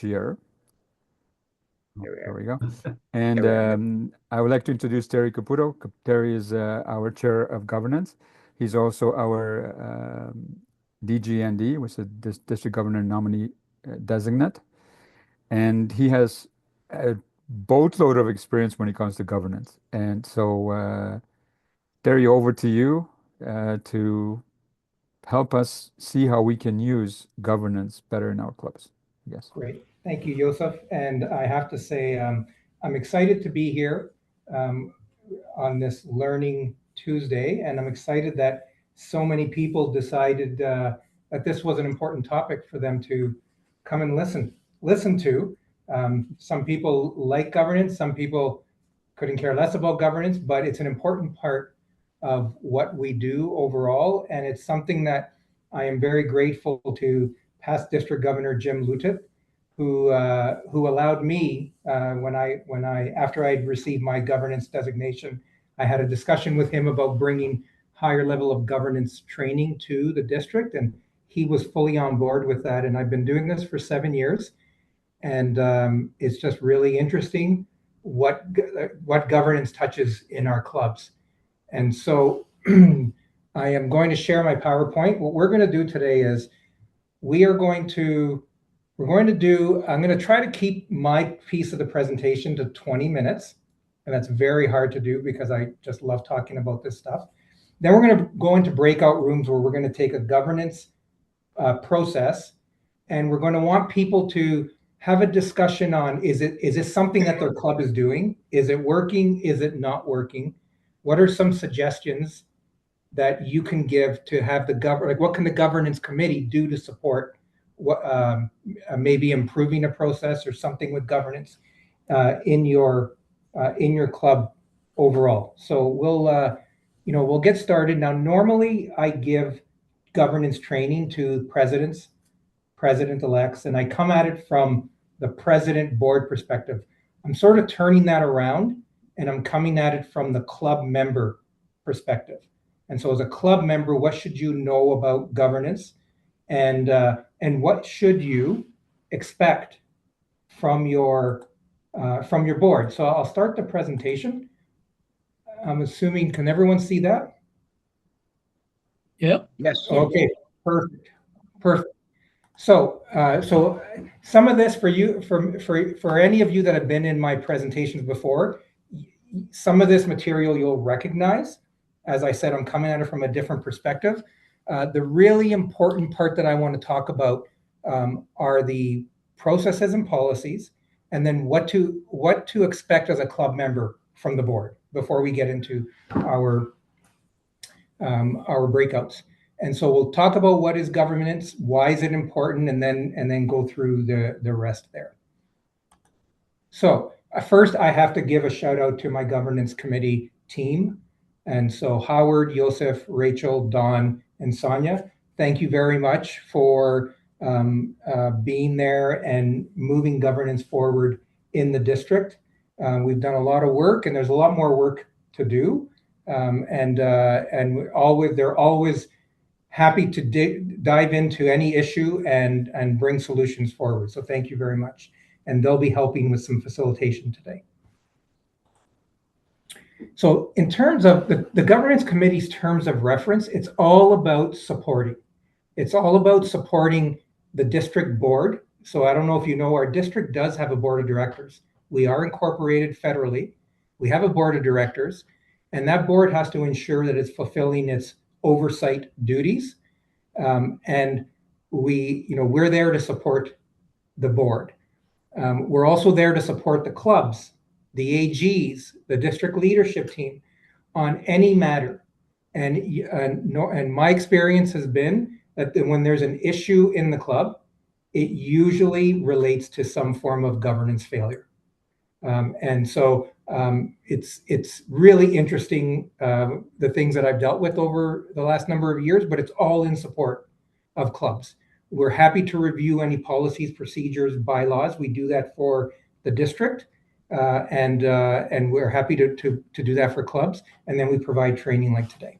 chair. There There we go. And I would like to introduce Terry Caputo. Terry is our chair of governance. He's also our DGND, which is district governor nominee designate. And he has a boatload of experience when it comes to governance. And so, Terry, over to you to help us see how we can use governance better in our clubs. Yes. Great. Thank you, Joseph. And I have to say, I'm excited to be here um, on this Learning Tuesday. And I'm excited that so many people decided that this was an important topic for them to come and listen to. Some people like governance, some people couldn't care less about governance, but it's an important part of what we do overall. And it's something that I am very grateful to past District Governor Jim Lutet, who allowed me when I after I'd received my governance designation, I had a discussion with him about bringing higher level of governance training to the district, and he was fully on board with that. And I've been doing this for 7 years, and it's just really interesting what governance touches in our clubs. And so I am going to share my PowerPoint. What we're going to do today is we're going to I'm going to try to keep my piece of the presentation to 20 minutes. And that's very hard to do because I just love talking about this stuff. Then we're going to go into breakout rooms where we're going to take a governance process, and we're going to want people to have a discussion on, is this something that their club is doing? Is it working? Is it not working? What are some suggestions that you can give to have what can the governance committee do to support what maybe improving a process or something with governance in your club overall. So we'll get started now. Normally, I give governance training to president-elects, and I come at it from the president board perspective. I'm sort of turning that around, and I'm coming at it from the club member perspective. And so, as a club member, what should you know about governance? And what should you expect from your board? So I'll start the presentation. I'm assuming, can everyone see that? Yep. Yes. Okay. Perfect. So some of this for any of you that have been in my presentations before, some of this material you'll recognize. As I said, I'm coming at it from a different perspective. The really important part that I want to talk about are the processes and policies, and then what to expect as a club member from the board before we get into our breakouts. And so we'll talk about what is governance, why is it important, and then go through the rest there. So first, I have to give a shout out to my governance committee team. And so Howard, Joseph, Rachel, Don, and Sonia, thank you very much for being there and moving governance forward in the district. We've done a lot of work, and there's a lot more work to do. And they're always happy to dive into any issue and bring solutions forward. So thank you very much. And they'll be helping with some facilitation today. So in terms of the governance committee's terms of reference, it's all about supporting. It's all about supporting the district board. So I don't know if you know, our district does have a board of directors. We are incorporated federally. We have a board of directors, and that board has to ensure that it's fulfilling its oversight duties. And we're there to support the board. We're also there to support the clubs, the AGs, the district leadership team on any matter. And my experience has been that when there's an issue in the club, it usually relates to some form of governance failure. And so it's really interesting, the things that I've dealt with over the last number of years, but it's all in support of clubs. We're happy to review any policies, procedures, bylaws. We do that for the district, and we're happy to do that for clubs. And then we provide training like today.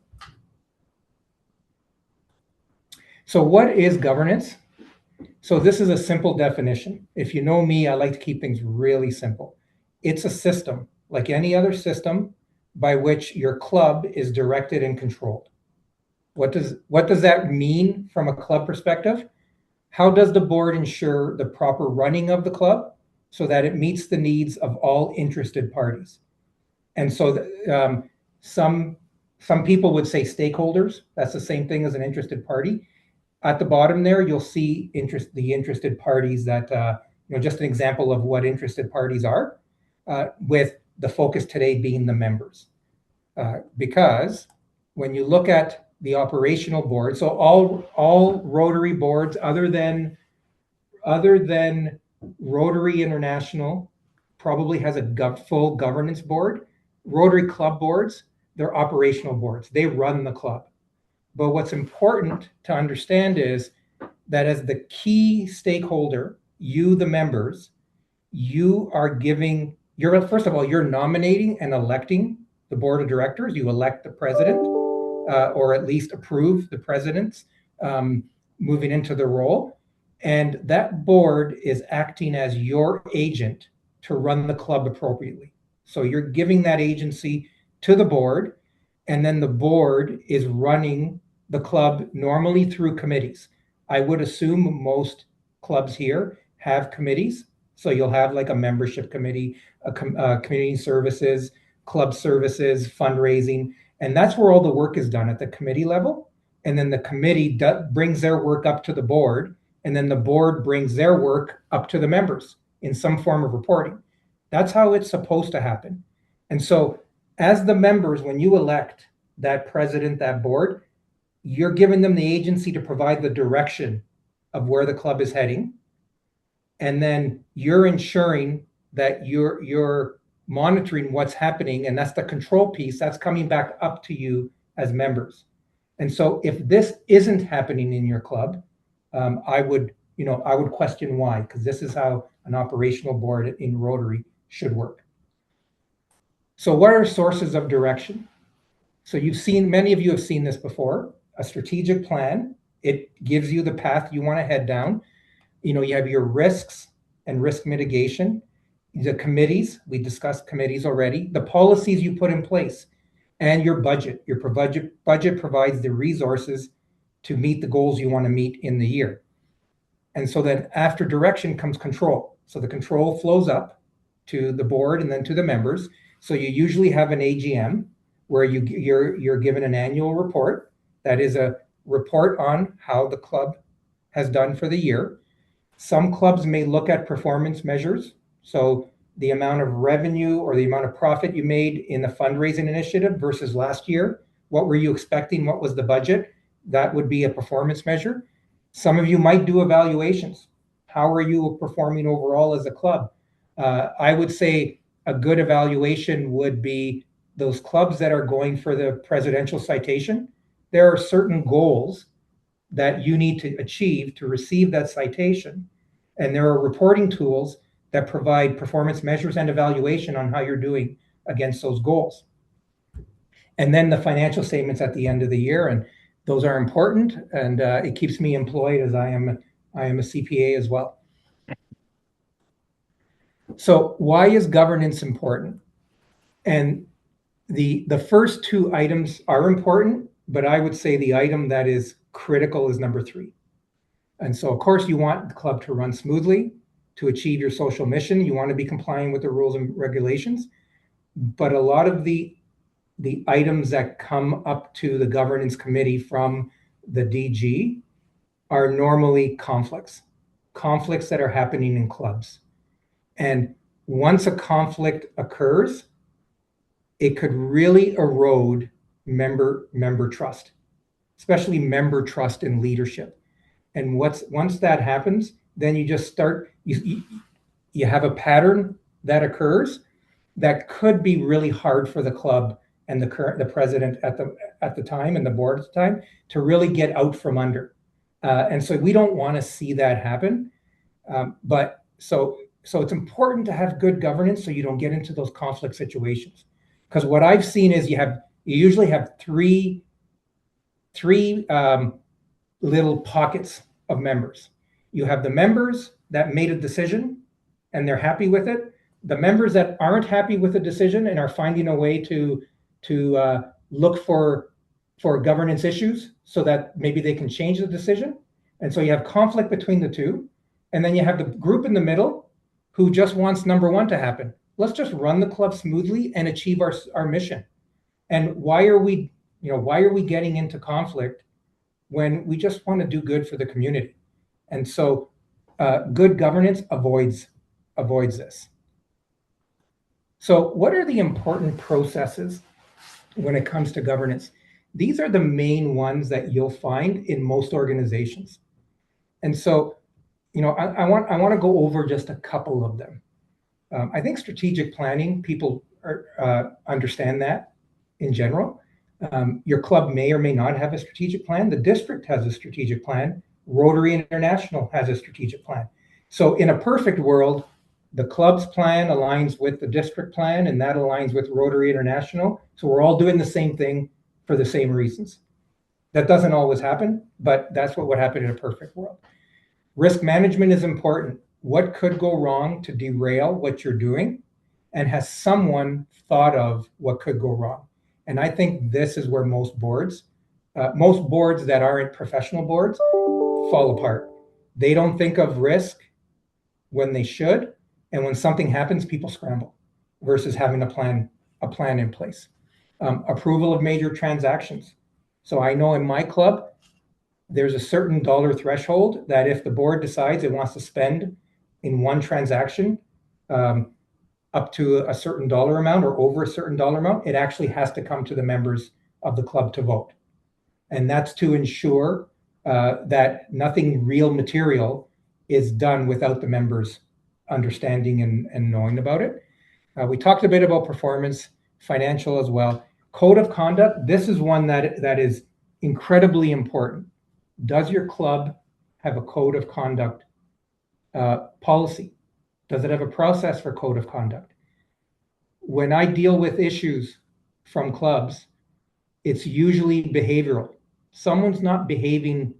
So what is governance? So this is a simple definition. If you know me, I like to keep things really simple. It's a system, like any other system, by which your club is directed and controlled. What does that mean from a club perspective? How does the board ensure the proper running of the club so that it meets the needs of all interested parties? And so some people would say stakeholders. That's the same thing as an interested party. At the bottom there, you'll see the interested parties that, just an example of what interested parties are, with the focus today being the members. Because when you look at the operational board, so all Rotary boards other than Rotary International probably has a full governance board. Rotary club boards, they're operational boards. They run the club. But what's important to understand is that as the key stakeholder, you, the members, first of all, you're nominating and electing the board of directors. You elect the president, or at least approve the president's moving into the role. And that board is acting as your agent to run the club appropriately. So you're giving that agency to the board, and then the board is running the club normally through committees. I would assume most clubs here have committees. So you'll have like a membership committee, community services, club services, fundraising, and that's where all the work is done at the committee level. And then the committee brings their work up to the board, and then the board brings their work up to the members in some form of reporting. That's how it's supposed to happen. And so as the members, when you elect that president, that board, you're giving them the agency to provide the direction of where the club is heading. And then you're ensuring that you're monitoring what's happening, and that's the control piece that's coming back up to you as members. And so if this isn't happening in your club, I would question why, because this is how an operational board in Rotary should work. So what are sources of direction? So many of you have seen this before. A strategic plan, it gives you the path you want to head down. You have your risks and risk mitigation. The committees, we discussed committees already. The policies you put in place, and your budget. Your budget provides the resources to meet the goals you want to meet in the year. And so then after direction comes control. So the control flows up to the board and then to the members. So you usually have an AGM where you're given an annual report. That is a report on how the club has done for the year. Some clubs may look at performance measures. So the amount of revenue or the amount of profit you made in the fundraising initiative versus last year. What were you expecting? What was the budget? That would be a performance measure. Some of you might do evaluations. How are you performing overall as a club? I would say a good evaluation would be those clubs that are going for the presidential citation. There are certain goals that you need to achieve to receive that citation. And there are reporting tools that provide performance measures and evaluation on how you're doing against those goals. And then the financial statements at the end of the year, and those are important, and it keeps me employed as I am a CPA as well. So why is governance important? And the first two items are important, but I would say the item that is critical is number 3. And so, of course, you want the club to run smoothly, to achieve your social mission. You want to be complying with the rules and regulations. But a lot of the items that come up to the governance committee from the DG are normally conflicts that are happening in clubs. And once a conflict occurs, it could really erode member trust, especially member trust in leadership. And once that happens, then you just start, you have a pattern that occurs that could be really hard for the club and the president at the time and the board at the time to really get out from under. And so we don't want to see that happen. But so it's important to have good governance so you don't get into those conflict situations. Because what I've seen is you usually have three little pockets of members. You have the members that made a decision and they're happy with it. The members that aren't happy with the decision and are finding a way to look for governance issues so that maybe they can change the decision. And so you have conflict between the two. And then you have the group in the middle who just wants number one to happen. Let's just run the club smoothly and achieve our mission. And why are we getting into conflict when we just want to do good for the community? And so good governance avoids this. So what are the important processes when it comes to governance? These are the main ones that you'll find in most organizations. And so, I want to go over just a couple of them. I think strategic planning, people understand that in general. Your club may or may not have a strategic plan. The district has a strategic plan. Rotary International has a strategic plan. So in a perfect world, the club's plan aligns with the district plan, and that aligns with Rotary International. So we're all doing the same thing for the same reasons. That doesn't always happen, but that's what would happen in a perfect world. Risk management is important. What could go wrong to derail what you're doing? And has someone thought of what could go wrong? And I think this is where most boards that aren't professional boards fall apart. They don't think of risk when they should. And when something happens, people scramble versus having a plan in place. Approval of major transactions. So I know in my club, there's a certain dollar threshold that if the board decides it wants to spend in one transaction up to a certain dollar amount or over a certain dollar amount, it actually has to come to the members of the club to vote. And that's to ensure that nothing real material is done without the members understanding and knowing about it. We talked a bit about performance, financial as well. Code of conduct, this is one that is incredibly important. Does your club have a code of conduct policy? Does it have a process for code of conduct? When I deal with issues from clubs, it's usually behavioral. Someone's not behaving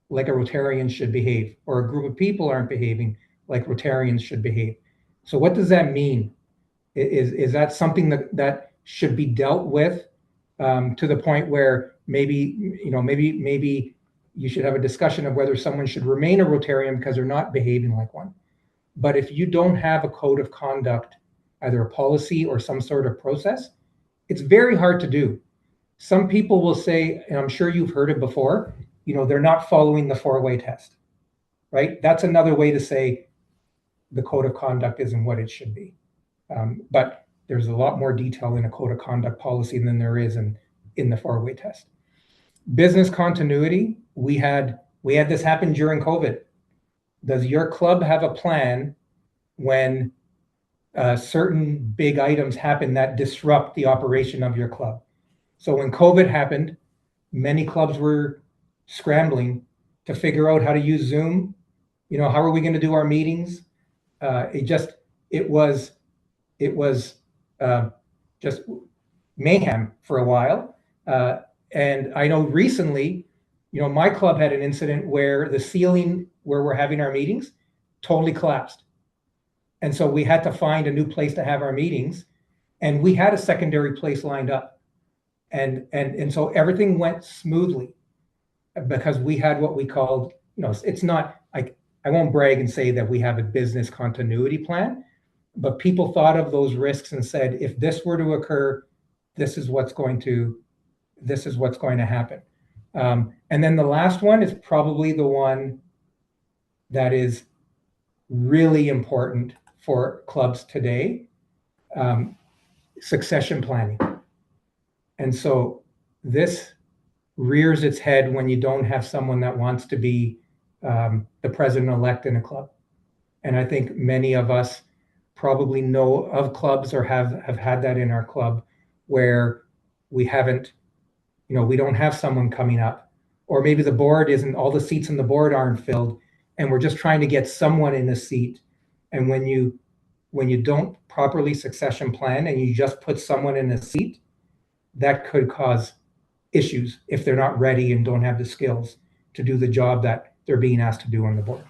like a Rotarian should behave, or a group of people aren't behaving like Rotarians should behave. So what does that mean? Is that something that should be dealt with to the point where maybe you should have a discussion of whether someone should remain a Rotarian because they're not behaving like one. But if you don't have a code of conduct, either a policy or some sort of process, it's very hard to do. Some people will say, and I'm sure you've heard it before, they're not following the four-way test, right? That's another way to say the code of conduct isn't what it should be. But there's a lot more detail in a code of conduct policy than there is in the four-way test. Business continuity, we had this happen during COVID. Does your club have a plan when certain big items happen that disrupt the operation of your club? So when COVID happened, many clubs were scrambling to figure out how to use Zoom. How are we going to do our meetings? It was just mayhem for a while. And I know recently, my club had an incident where the ceiling where we're having our meetings totally collapsed. And so we had to find a new place to have our meetings, and we had a secondary place lined up. And so everything went smoothly because we had what we called, it's not, I won't brag and say that we have a business continuity plan, but people thought of those risks and said, if this were to occur, this is what's going to happen. And then the last one is probably the one that is really important for clubs today, succession planning. And so this rears its head when you don't have someone that wants to be the president-elect in a club. And I think many of us probably know of clubs or have had that in our club where we haven't, we don't have someone coming up, or maybe the board isn't, all the seats in the board aren't filled, and we're just trying to get someone in a seat. And when you don't properly succession plan and you just put someone in a seat, that could cause issues if they're not ready and don't have the skills to do the job that they're being asked to do on the board.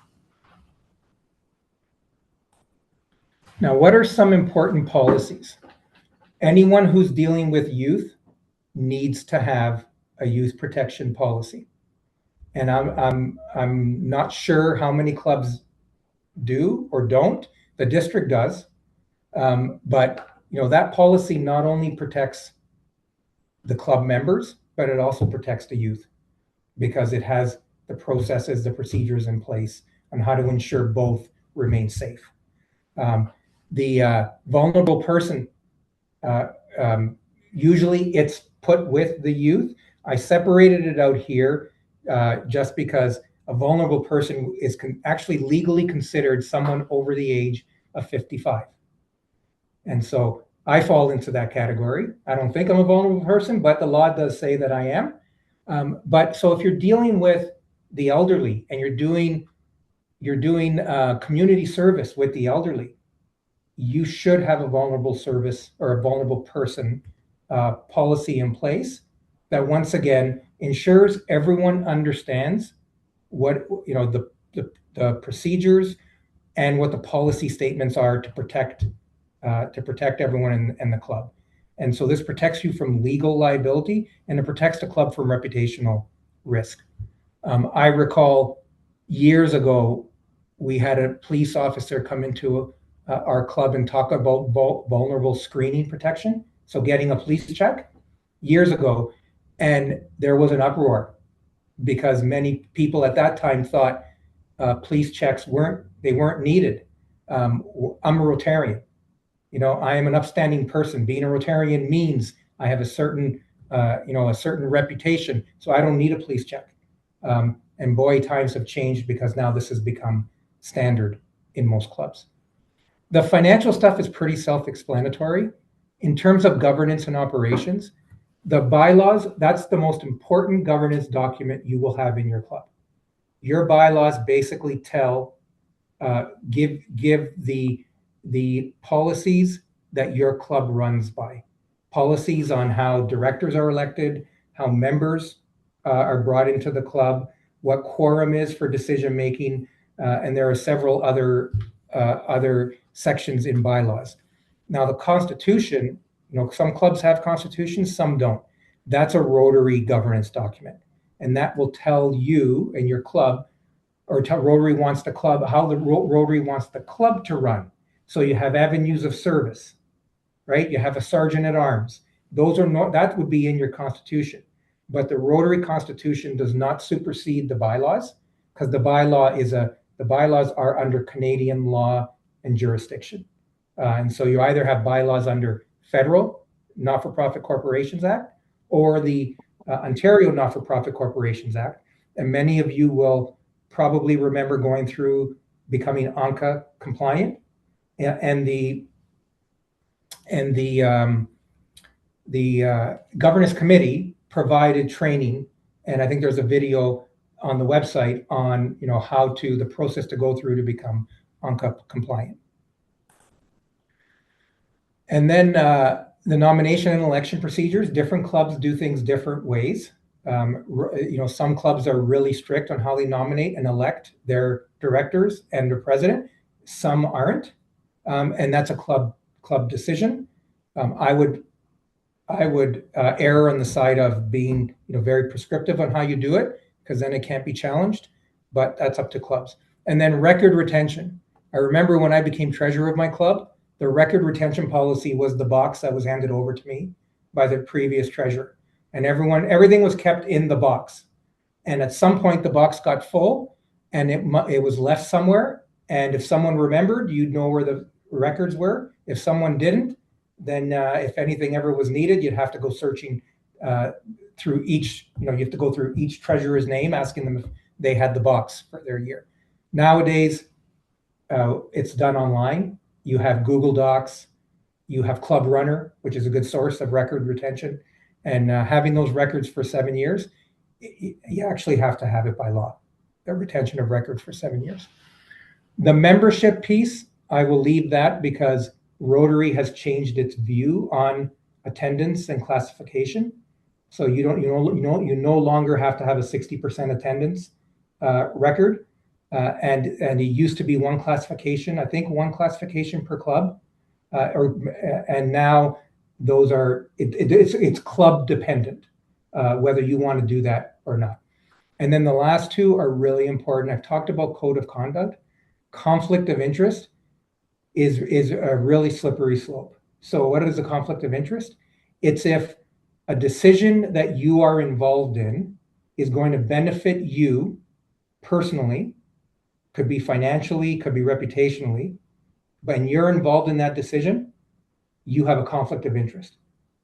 Now, what are some important policies? Anyone who's dealing with youth needs to have a youth protection policy. And I'm not sure how many clubs do or don't. The district does. But that policy not only protects the club members, but it also protects the youth because it has the processes, the procedures in place on how to ensure both remain safe. The vulnerable person, usually it's put with the youth. I separated it out here just because a vulnerable person is actually legally considered someone over the age of 55. And so I fall into that category. I don't think I'm a vulnerable person, but the law does say that I am. But so if you're dealing with the elderly and you're doing community service with the elderly, you should have a vulnerable service or a vulnerable person policy in place that once again ensures everyone understands what the procedures and what the policy statements are to protect everyone in the club. And so this protects you from legal liability and it protects the club from reputational risk. I recall years ago, we had a police officer come into our club and talk about vulnerable screening protection. So getting a police check years ago. And there was an uproar because many people at that time thought police checks weren't needed. I'm a Rotarian. I am an upstanding person. Being a Rotarian means I have a certain reputation, so I don't need a police check. And boy, times have changed because now this has become standard in most clubs. The financial stuff is pretty self-explanatory. In terms of governance and operations, the bylaws, that's the most important governance document you will have in your club. Your bylaws basically give the policies that your club runs by. Policies on how directors are elected, how members are brought into the club, what quorum is for decision making, and there are several other sections in bylaws. Now the Constitution, some clubs have constitutions, some don't. That's a Rotary governance document, and that will tell you and your club, or tell Rotary wants the club, how the Rotary wants the club to run. So you have avenues of service, right? You have a sergeant at arms. That would be in your constitution. But the Rotary Constitution does not supersede the bylaws because the bylaws are under Canadian law and jurisdiction. And so you either have bylaws under federal Not-for-Profit Corporations Act or the Ontario Not-for-Profit Corporations Act. And many of you will probably remember going through becoming ONCA compliant. And the governance committee provided training, and I think there's a video on the website on the process to go through to become ONCA compliant. And then the nomination and election procedures. Different clubs do things different ways. Some clubs are really strict on how they nominate and elect their directors and their president. Some aren't. And that's a club decision. I would err on the side of being very prescriptive on how you do it because then it can't be challenged. But that's up to clubs. And then record retention. I remember when I became treasurer of my club, the record retention policy was the box that was handed over to me by the previous treasurer, and everything was kept in the box. And at some point, the box got full, and it was left somewhere. And if someone remembered, you'd know where the records were. If someone didn't, then if anything ever was needed, you'd have to go searching through each. You have to go through each treasurer's name, asking them if they had the box for their year. Nowadays, it's done online. You have Google Docs, you have Club Runner, which is a good source of record retention, and having those records for 7 years, you actually have to have it by law, the retention of records for 7 years. The membership piece, I will leave that because Rotary has changed its view on attendance and classification. So you no longer have to have a 60% attendance record. and it used to be one classification, I think one classification per club, and now those are, it's club dependent, whether you want to do that or not. And then the last two are really important. I've talked about code of conduct. Conflict of interest is a really slippery slope. So what is a conflict of interest? It's if a decision that you are involved in is going to benefit you personally, could be financially, could be reputationally, when you're involved in that decision, you have a conflict of interest.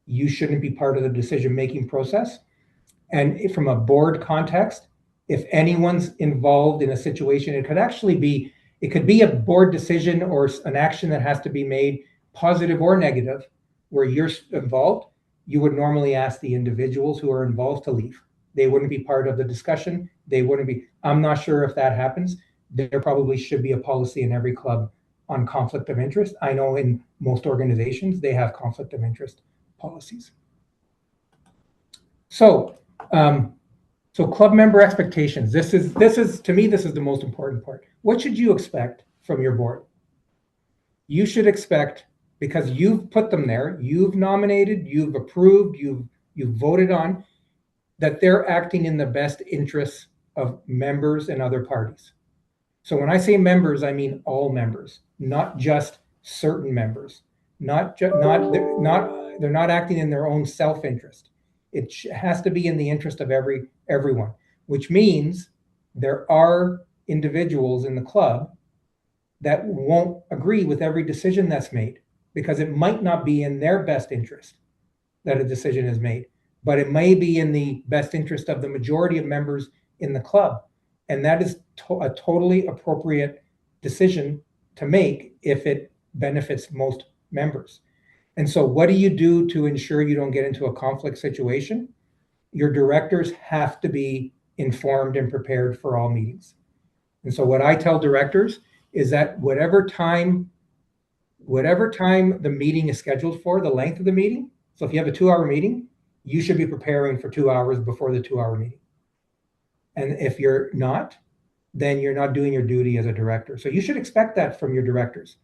You shouldn't be part of the decision-making process. And from a board context, if anyone's involved in a situation, it could be a board decision or an action that has to be made, positive or negative, where you're involved, you would normally ask the individuals who are involved to leave. They wouldn't be part of the discussion. I'm not sure if that happens. There probably should be a policy in every club on conflict of interest. I know in most organizations, they have conflict of interest policies. So club member expectations. This is to me, this is the most important part. What should you expect from your board? You should expect, because you've put them there, you've nominated, you've approved, you've voted on, that they're acting in the best interests of members and other parties. So when I say members, I mean all members, not just certain members. They're not acting in their own self-interest. It has to be in the interest of everyone, which means there are individuals in the club that won't agree with every decision that's made, because it might not be in their best interest that a decision is made, but it may be in the best interest of the majority of members in the club. And that is a totally appropriate decision to make if it benefits most members. And so what do you do to ensure you don't get into a conflict situation? Your directors have to be informed and prepared for all meetings. And so what I tell directors is that whatever time the meeting is scheduled for, the length of the meeting, so if you have a 2-hour meeting, you should be preparing for 2 hours before the 2-hour meeting. And if you're not, then you're not doing your duty as a director. So you should expect that from your directors.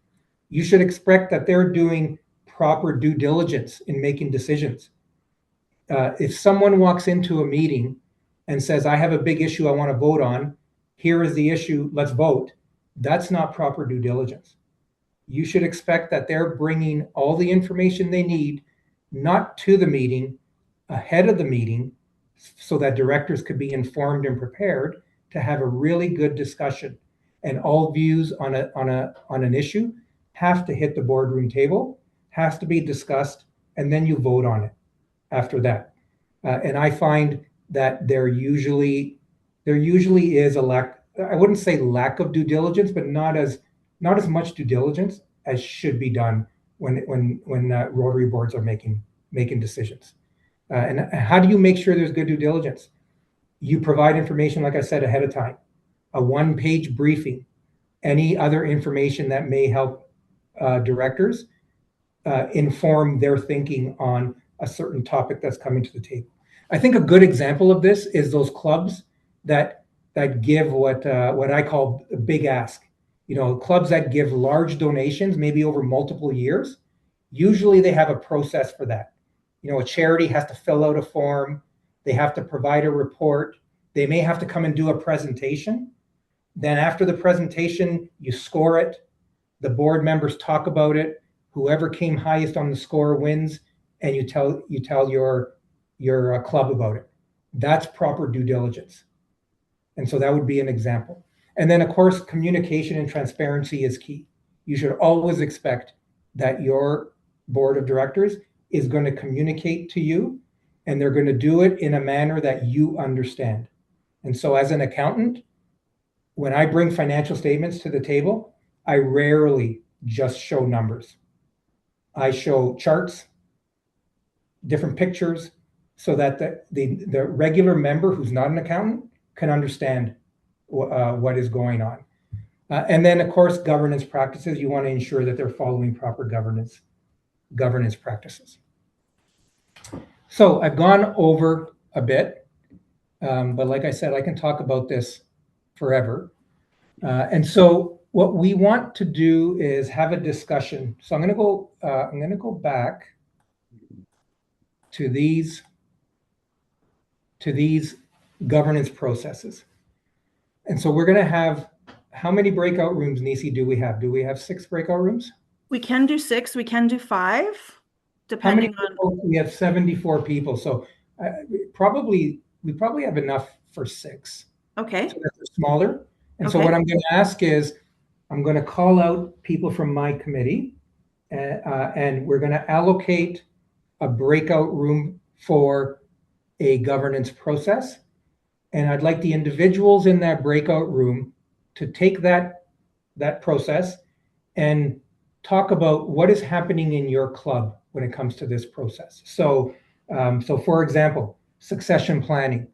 You should expect that they're doing proper due diligence in making decisions. If someone walks into a meeting and says, I have a big issue I want to vote on, here is the issue, let's vote, that's not proper due diligence. You should expect that they're bringing all the information they need, not to the meeting, ahead of the meeting, so that directors could be informed and prepared to have a really good discussion. And all views on an issue have to hit the boardroom table, has to be discussed, and then you vote on it after that. And I find that there usually is a lack, I wouldn't say lack of due diligence, but not as much due diligence as should be done when Rotary boards are making decisions. And how do you make sure there's good due diligence? You provide information, like I said, ahead of time, a 1-page briefing, any other information that may help directors inform their thinking on a certain topic that's coming to the table. I think a good example of this is those clubs that give what I call a big ask. Clubs that give large donations, maybe over multiple years. Usually they have a process for that. A charity has to fill out a form. They have to provide a report. They may have to come and do a presentation. Then after the presentation, you score it. The board members talk about it. Whoever came highest on the score wins, and you tell your club about it. That's proper due diligence. And so that would be an example. And then, of course, communication and transparency is key. You should always expect that your board of directors is going to communicate to you, and they're going to do it in a manner that you understand. And so as an accountant, when I bring financial statements to the table, I rarely just show numbers. I show charts, different pictures, so that the regular member who's not an accountant can understand what is going on. And then, of course, governance practices. You want to ensure that they're following proper governance practices. So I've gone over a bit, but like I said, I can talk about this forever. And so what we want to do is have a discussion. So I'm going to go back to these governance processes. And so we're going to have, how many breakout rooms, Nisi, do we have? Do we have 6 breakout rooms? We can do 6, we can do 5, How many depending on. people? We have 74 people. So we probably have enough for 6. Okay. So they're smaller. And so Okay. what I'm going to ask is, I'm going to call out people from my committee, and we're going to allocate a breakout room for a governance process. And I'd like the individuals in that breakout room to take that process and talk about what is happening in your club when it comes to this process. So, for example, succession planning.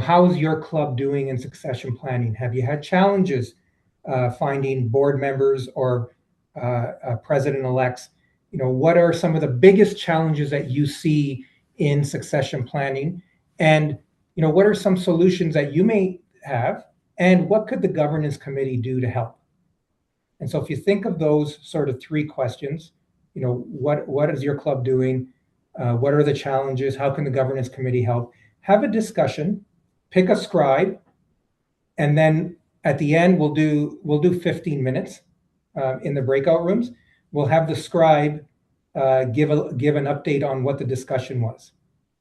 How's your club doing in succession planning? Have you had challenges finding board members or president-elects? What are some of the biggest challenges that you see in succession planning? And, what are some solutions that you may have? And what could the governance committee do to help? And so if you think of those sort of 3 questions, what is your club doing? What are the challenges? How can the governance committee help? Have a discussion, pick a scribe, and then at the end we'll do 15 minutes in the breakout rooms. We'll have the scribe give an update on what the discussion was.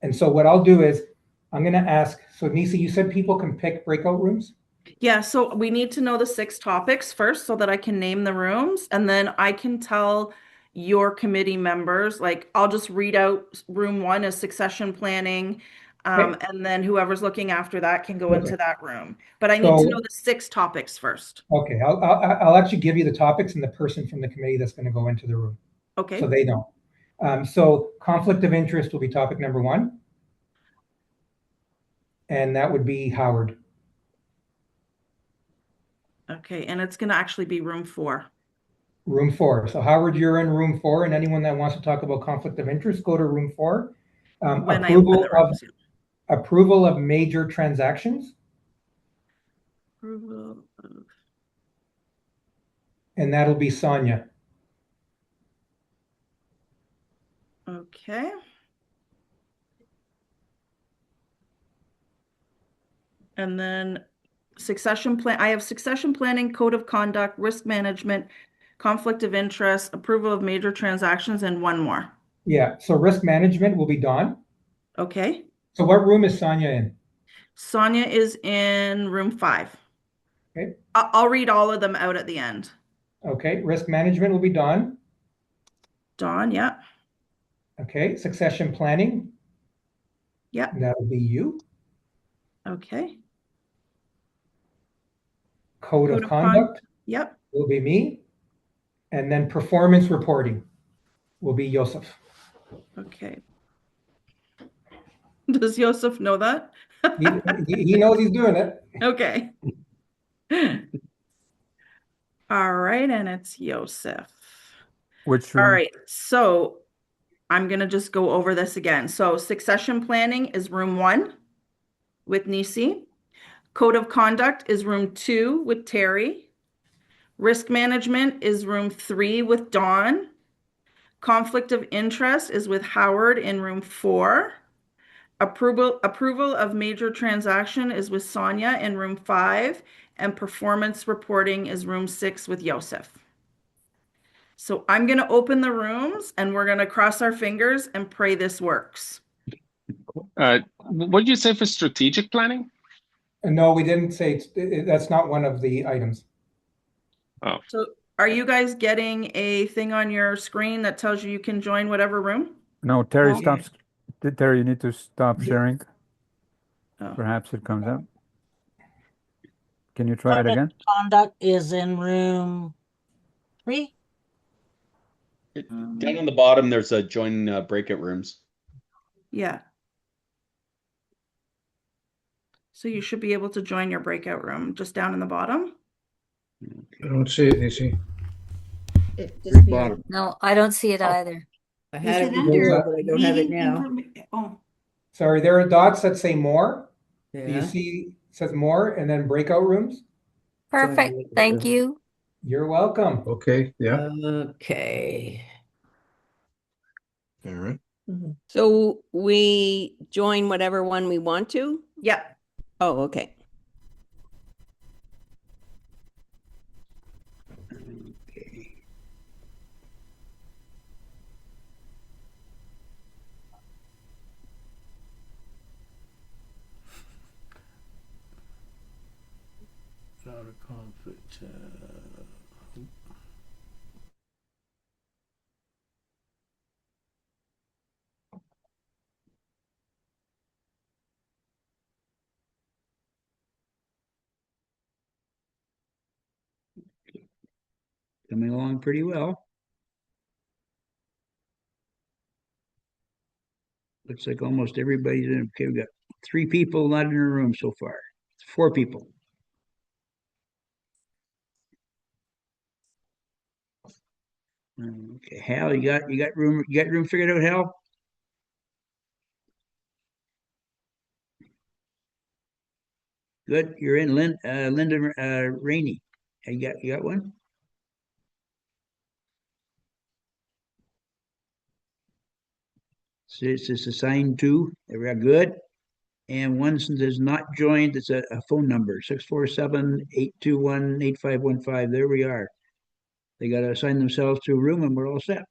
And so what I'll do is I'm going to ask. So Nisi, you said people can pick breakout rooms. Yeah, so we need to know the 6 topics first so that I can name the rooms, and then I can tell your committee members, like I'll just read out room 1 as succession planning, Okay. and then whoever's looking after that can go Okay. into that room. But I need to know the 6 topics first. Okay, I'll actually give you the topics and the person from the committee that's going to go into the room. Okay. So they know. So conflict of interest will be topic number 1. And that would be Howard. Okay, and it's going to actually be room 4. Room 4. So Howard, you're in room 4, and anyone that wants to talk about conflict of interest, go to room 4. When I open the rooms. Approval of major transactions. Approval of... And that'll be Sonia. Okay. And then succession plan. I have succession planning, code of conduct, risk management, conflict of interest, approval of major transactions, and 1 more. Yeah. So risk management will be Dawn. Okay. So what room is Sonia in? Sonia is in room 5. Okay. I'll read all of them out at the end. Okay. Risk management will be Dawn. Dawn, yeah. Okay. Succession planning. Yeah. That'll be you. Okay. Code of conduct. Yep. Will be me. And then performance reporting will be Joseph. Okay. Does Joseph know that? He knows he's doing it. Okay. All right, and it's Joseph. Which room? All right, so I'm going to just go over this again. So succession planning is room 1 with Nisi. Code of conduct is room 2 with Terry. Risk management is room 3 with Dawn. Conflict of interest is with Howard in room 4. Approval of major transaction is with Sonia in room 5, and performance reporting is room 6 with Joseph. So I'm going to open the rooms and we're going to cross our fingers and pray this works. What did you say for strategic planning? No, we didn't say that's not one of the items. Oh. So are you guys getting a thing on your screen that tells you can join whatever room? No, Terry, No? stop. Terry, you need to stop sharing. Oh. Perhaps it comes up. Can you try it again? Conduct is in room 3. Down on the bottom, there's a join breakout rooms. Yeah. So you should be able to join your breakout room just down in the bottom. I don't see it, Nisi. It disappeared. Bottom. No, I don't see it either. I had it Is it under before, but I don't have it now. Oh, Sorry, there are dots that say more. Do you Yeah. see it says more and then breakout rooms? Perfect. Thank you. You're welcome. Okay, yeah. Okay. All right. So we join whatever one we want to? Yep. Oh, okay. Not a conflict. Coming along pretty well. Looks like almost everybody's in. Okay, we've got 3 people not in the room so far. 4 people. Okay, Hal, you got room figured out, Hal? Good. You're in, Linda Rainey. You got one? So it's assigned to. We're good. And one that's not joined, it's a phone number, 647-821-8515. There we are. They got to assign themselves to a room and we're all set.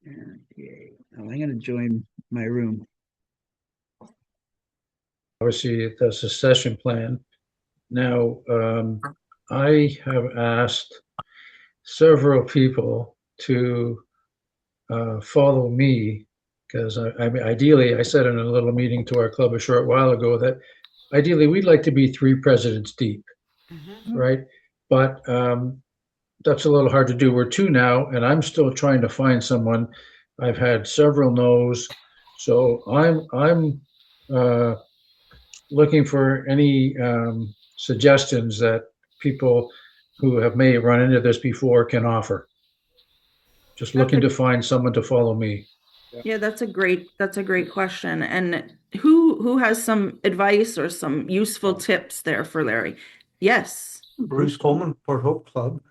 Okay. Well, I'm going to join my room. Obviously, it does a session plan. Now, I have asked several people to follow me because I mean, ideally, I said in a little meeting to our club a short while ago that ideally we'd like to be 3 presidents deep, right? But that's a little hard to do. We're 2 now, and I'm still trying to find someone. I've had several no's, so I'm looking for any suggestions that people who have may run into this before can offer. Just looking to find someone to follow me. Yeah, that's a great question. And who has some advice or some useful tips there for Larry? Yes. Bruce Coleman, Port Hope Club.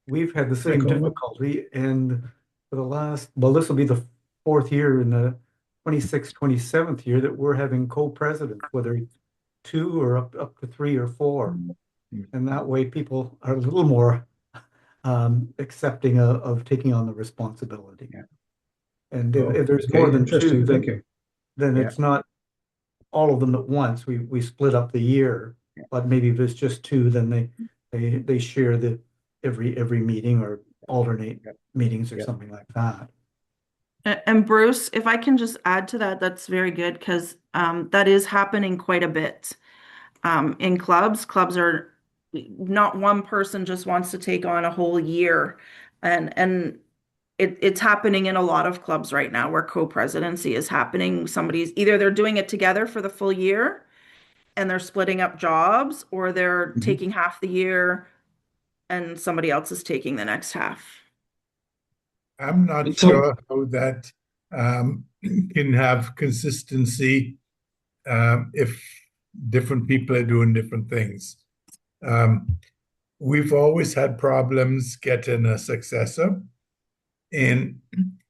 We've had the same difficulty, and for the last, well, this will be the 4th year in the 26th, 27th year that we're having co-presidents, whether 2 or up to 3 or 4. And that way people are a little more accepting of taking on the responsibility. And if there's more than 2, then it's not all of them at once. We split up the year, but maybe if it's just 2, then they share the every meeting or alternate meetings or something like that. And Bruce, if I can just add to that, that's very good because that is happening quite a bit in clubs. Clubs are not one person just wants to take on a whole year, and it's happening in a lot of clubs right now where co-presidency is happening. Somebody's either they're doing it together for the full year and they're splitting up jobs, or they're taking half the year and somebody else is taking the next half. I'm not sure how that can have consistency if different people are doing different things. We've always had problems getting a successor, and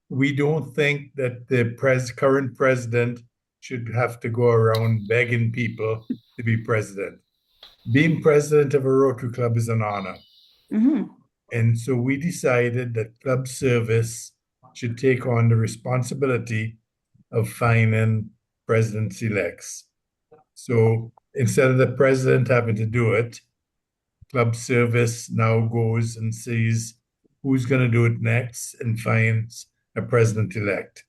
we don't think that the current president should have to go around begging people to be president. Being president of a Rotary Club is an honor. And so we decided that club service should take on the responsibility of finding presidents-elects. So instead of the president having to do it, club service now goes and sees who's going to do it next and finds a president-elect.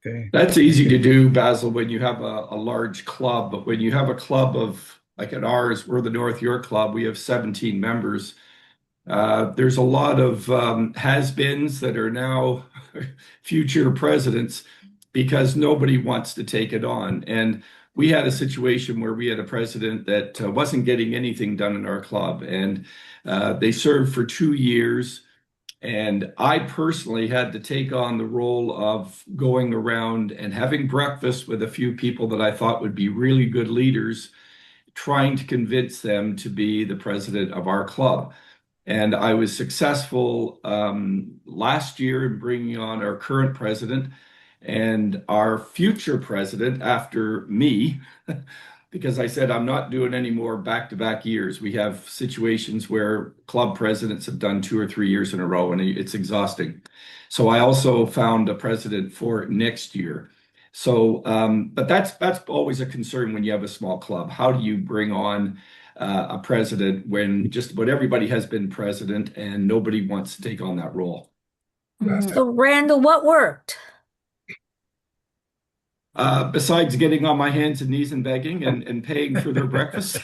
Okay. That's easy to do, Basil, when you have a large club. But when you have a club of, like at ours, we're the North York Club, we have 17 members. There's a lot of has-beens that are now future presidents because nobody wants to take it on. And we had a situation where we had a president that wasn't getting anything done in our club, and they served for 2 years. And I personally had to take on the role of going around and having breakfast with a few people that I thought would be really good leaders, trying to convince them to be the president of our club. And I was successful last year in bringing on our current president and our future president after me, because I said I'm not doing any more back-to-back years. We have situations where club presidents have done 2 or 3 years in a row, and it's exhausting. So I also found a president for next year. So, but that's always a concern when you have a small club. How do you bring on a president when just about everybody has been president and nobody wants to take on that role? So, Randall, what worked? Besides getting on my hands and knees and begging and paying for their breakfast.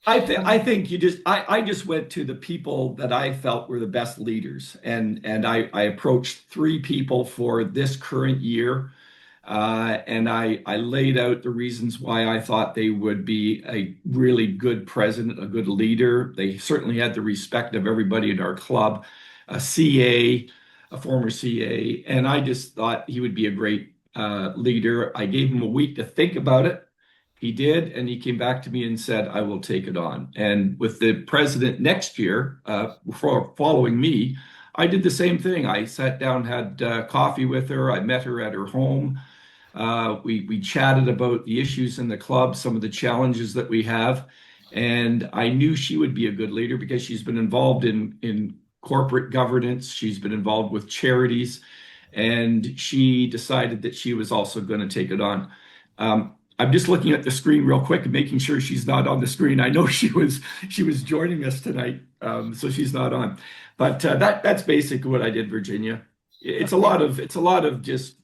I think I just went to the people that I felt were the best leaders, and I approached 3 people for this current year, and I laid out the reasons why I thought they would be a really good president, a good leader. They certainly had the respect of everybody in our club, a CA, a former CA, and I just thought he would be a great leader. I gave him a week to think about it. He did, and he came back to me and said, I will take it on. And with the president next year, following me, I did the same thing. I sat down, had coffee with her. I met her at her home. We chatted about the issues in the club, some of the challenges that we have. And I knew she would be a good leader because she's been involved in corporate governance. She's been involved with charities, and she decided that she was also going to take it on. I'm just looking at the screen real quick and making sure she's not on the screen. I know she was joining us tonight, so she's not on. But that's basically what I did, Virginia. It's a lot of just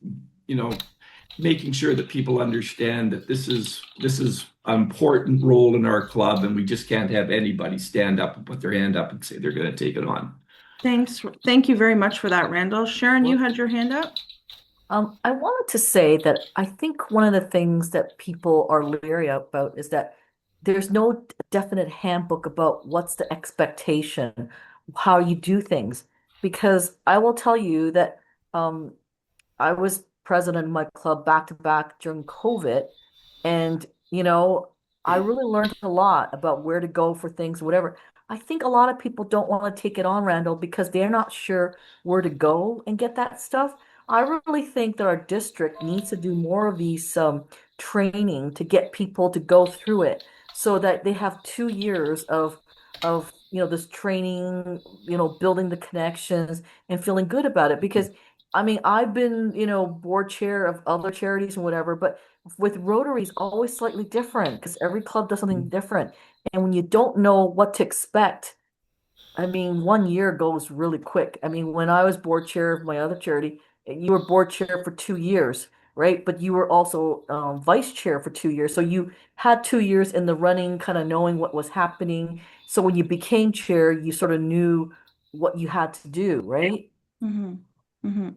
making sure that people understand that this is an important role in our club, and we just can't have anybody stand up and put their hand up and say they're going to take it on. Thank you very much for that, Randall. Sharon, you had your hand up? I wanted to say that I think one of the things that people are leery about is that there's no definite handbook about what's the expectation, how you do things. Because I will tell you that I was president of my club back to back during COVID, and I really learned a lot about where to go for things, whatever. I think a lot of people don't want to take it on, Randall, because they're not sure where to go and get that stuff. I really think that our district needs to do more of these training to get people to go through it so that they have 2 years of this training, building the connections and feeling good about it. Because I mean, I've been, board chair of other charities and whatever, but with Rotary, it's always slightly different because every club does something different. And when you don't know what to expect, I mean, 1 year goes really quick. I mean, when I was board chair of my other charity, you were board chair for 2 years, right? But you were also vice chair for 2 years. So you had 2 years in the running, kind of knowing what was happening. So when you became chair, you sort of knew what you had to do, right? Mm-hmm. Mm-hmm.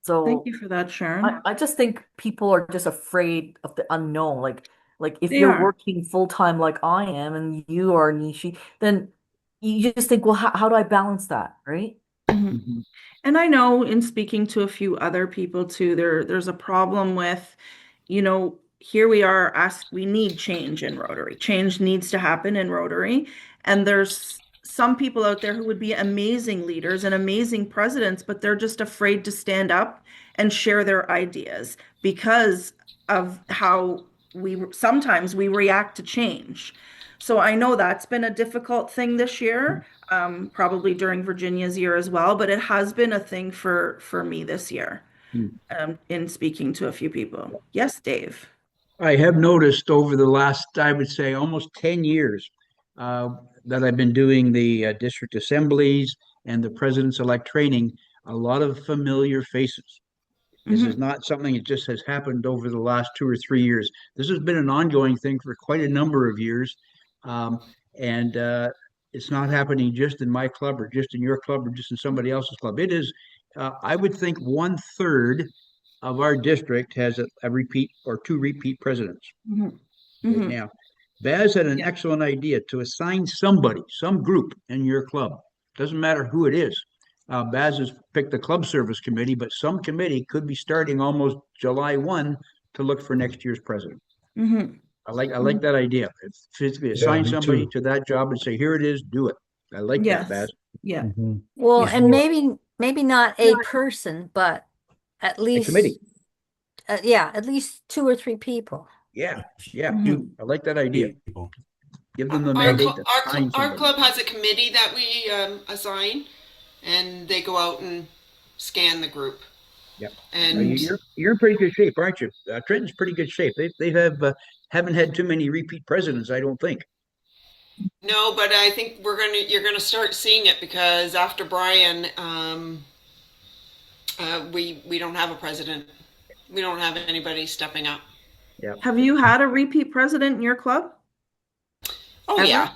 So thank you for that, Sharon. I just think people are just afraid of the unknown. Like if They you're are. working full time like I am and you are Nishi, then you just think, well, how do I balance that, right? Mm-hmm. And I know in speaking to a few other people too, there's a problem with, here we are asked, we need change in Rotary. Change needs to happen in Rotary. And there's some people out there who would be amazing leaders and amazing presidents, but they're just afraid to stand up and share their ideas because of how sometimes we react to change. So I know that's been a difficult thing this year, probably during Virginia's year as well, but it has been a thing for me this year, in speaking to a few people. Yes, Dave. I have noticed over the last, I would say, almost 10 years that I've been doing the district assemblies and the president's-elect training, a lot of familiar faces. This is not something that just has happened over the last 2 or 3 years. This has been an ongoing thing for quite a number of years. And it's not happening just in my club or just in your club or just in somebody else's club. It is, I would think 1/3 of our district has a repeat or two repeat presidents. Okay, now, Baz had an excellent idea to assign somebody, some group in your club. Doesn't matter who it is. Baz has picked the club service committee, but some committee could be starting almost July 1 to look for next year's president. I like that idea. Physically assign somebody to that job and say, here it is, do it. I like that, Baz. Yeah. Well, Yeah. and maybe not a person, but at A least committee. at least 2 or 3 people. Yeah. I like that idea. Give them the Our, mandate cl- to our, assign cl- our somebody. club has a committee that we assign, and they go out and scan the group. Yep. And you're in pretty good shape, aren't you? Trenton's pretty good shape. They haven't had too many repeat presidents, I don't think. no, but I think you're gonna start seeing it because after Brian, we don't have a president. We don't have anybody stepping up. Yeah. Have you had a repeat president in your club? Oh Ever? yeah.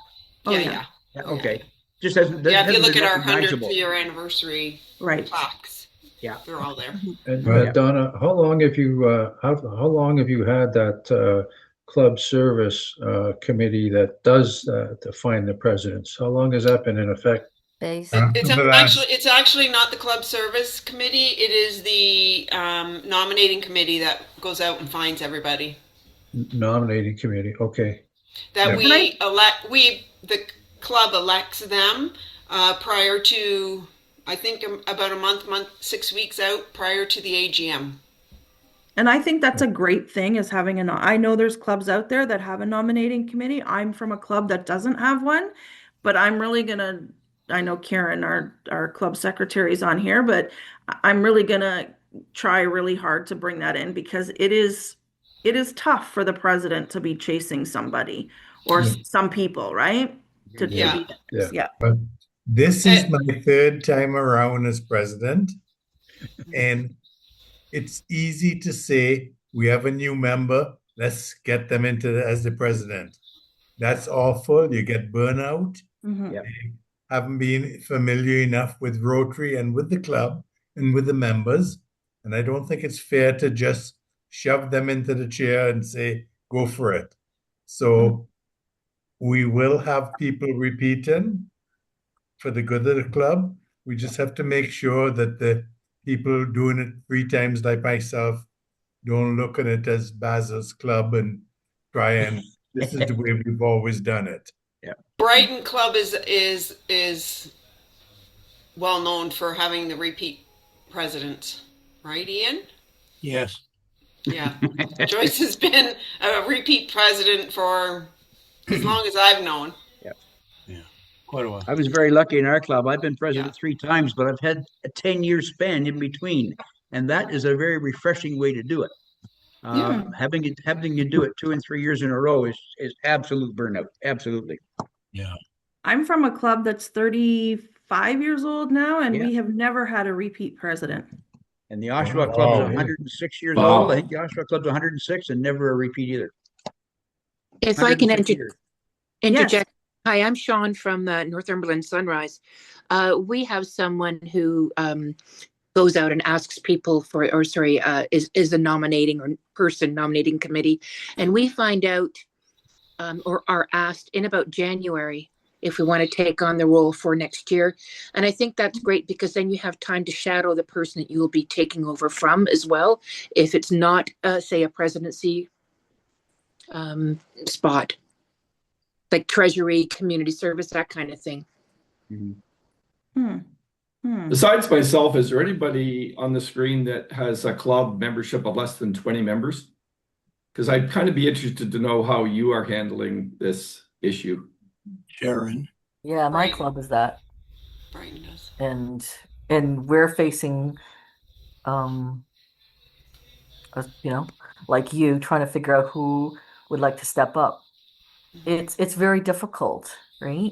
Oh, Yeah. Okay. Just hasn't. Yeah, if you hasn't look been at our 100th recognizable. year anniversary plaques, Yeah, they're all there. And Donna, how long have you how long have you had that club service committee that does to find the presidents? How long has that been in effect? It's actually not the club service committee. It is the nominating committee that goes out and finds everybody. Nominating committee. Okay. That the club elects them prior to, I think, about a month, 6 weeks out prior to the AGM. And I think that's a great thing is having I know there's clubs out there that have a nominating committee. I'm from a club that doesn't have one, but I'm really gonna, I know Karen, our club secretary, is on here, but I'm really gonna try really hard to bring that in because it is tough for the president to be chasing somebody or some people, right? But this is my third time around as president, and it's easy to say we have a new member, let's get them as the president. That's awful. You get burnout. Yeah. They haven't been familiar enough with Rotary and with the club and with the members, and I don't think it's fair to just shove them into the chair and say, go for it. So we will have people repeating for the good of the club. We just have to make sure that the people doing it 3 times like myself don't look at it as Basil's club and try and this is the way we've always done it. Yeah. Brighton Club is well known for having the repeat president, right, Ian? Yes. Yeah. Joyce has been a repeat president for as long as I've known. Yeah. Quite a while. I was very lucky in our club. I've been president 3 times, but I've had a 10-year span in between. And that is a very refreshing way to do it. Having to do it 2 and 3 years in a row is absolute burnout. Absolutely. Yeah. I'm from a club that's 35 years old now, and we have never had a repeat president. And the Oshawa Club is 106 years old. I think the Oshawa Club's 106 and never a repeat either. If I can interject. Yes. Hi, I'm Sean from Northumberland Sunrise. We have someone who goes out and asks people is the nominating or person nominating committee. And we find out or are asked in about January if we want to take on the role for next year. And I think that's great because then you have time to shadow the person that you will be taking over from as well. If it's not, say, a presidency spot, like treasury, community service, that kind of thing. Besides myself, is there anybody on the screen that has a club membership of less than 20 members? Because I'd kind of be interested to know how you are handling this issue. Sharon. Yeah, my club is that. Brighton does. And we're facing like you trying to figure out who would like to step up. It's very difficult, right?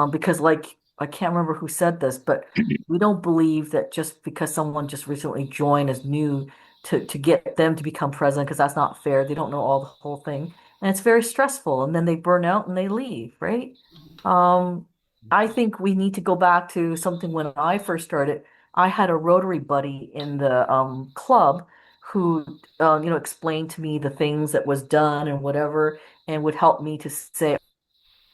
Because like I can't remember who said this, but we don't believe that just because someone just recently joined as new to get them to become president, because that's not fair. They don't know all the whole thing. And it's very stressful. And then they burn out and they leave, right? I think we need to go back to something when I first started. I had a Rotary buddy in the club who, explained to me the things that was done and whatever, and would help me to say,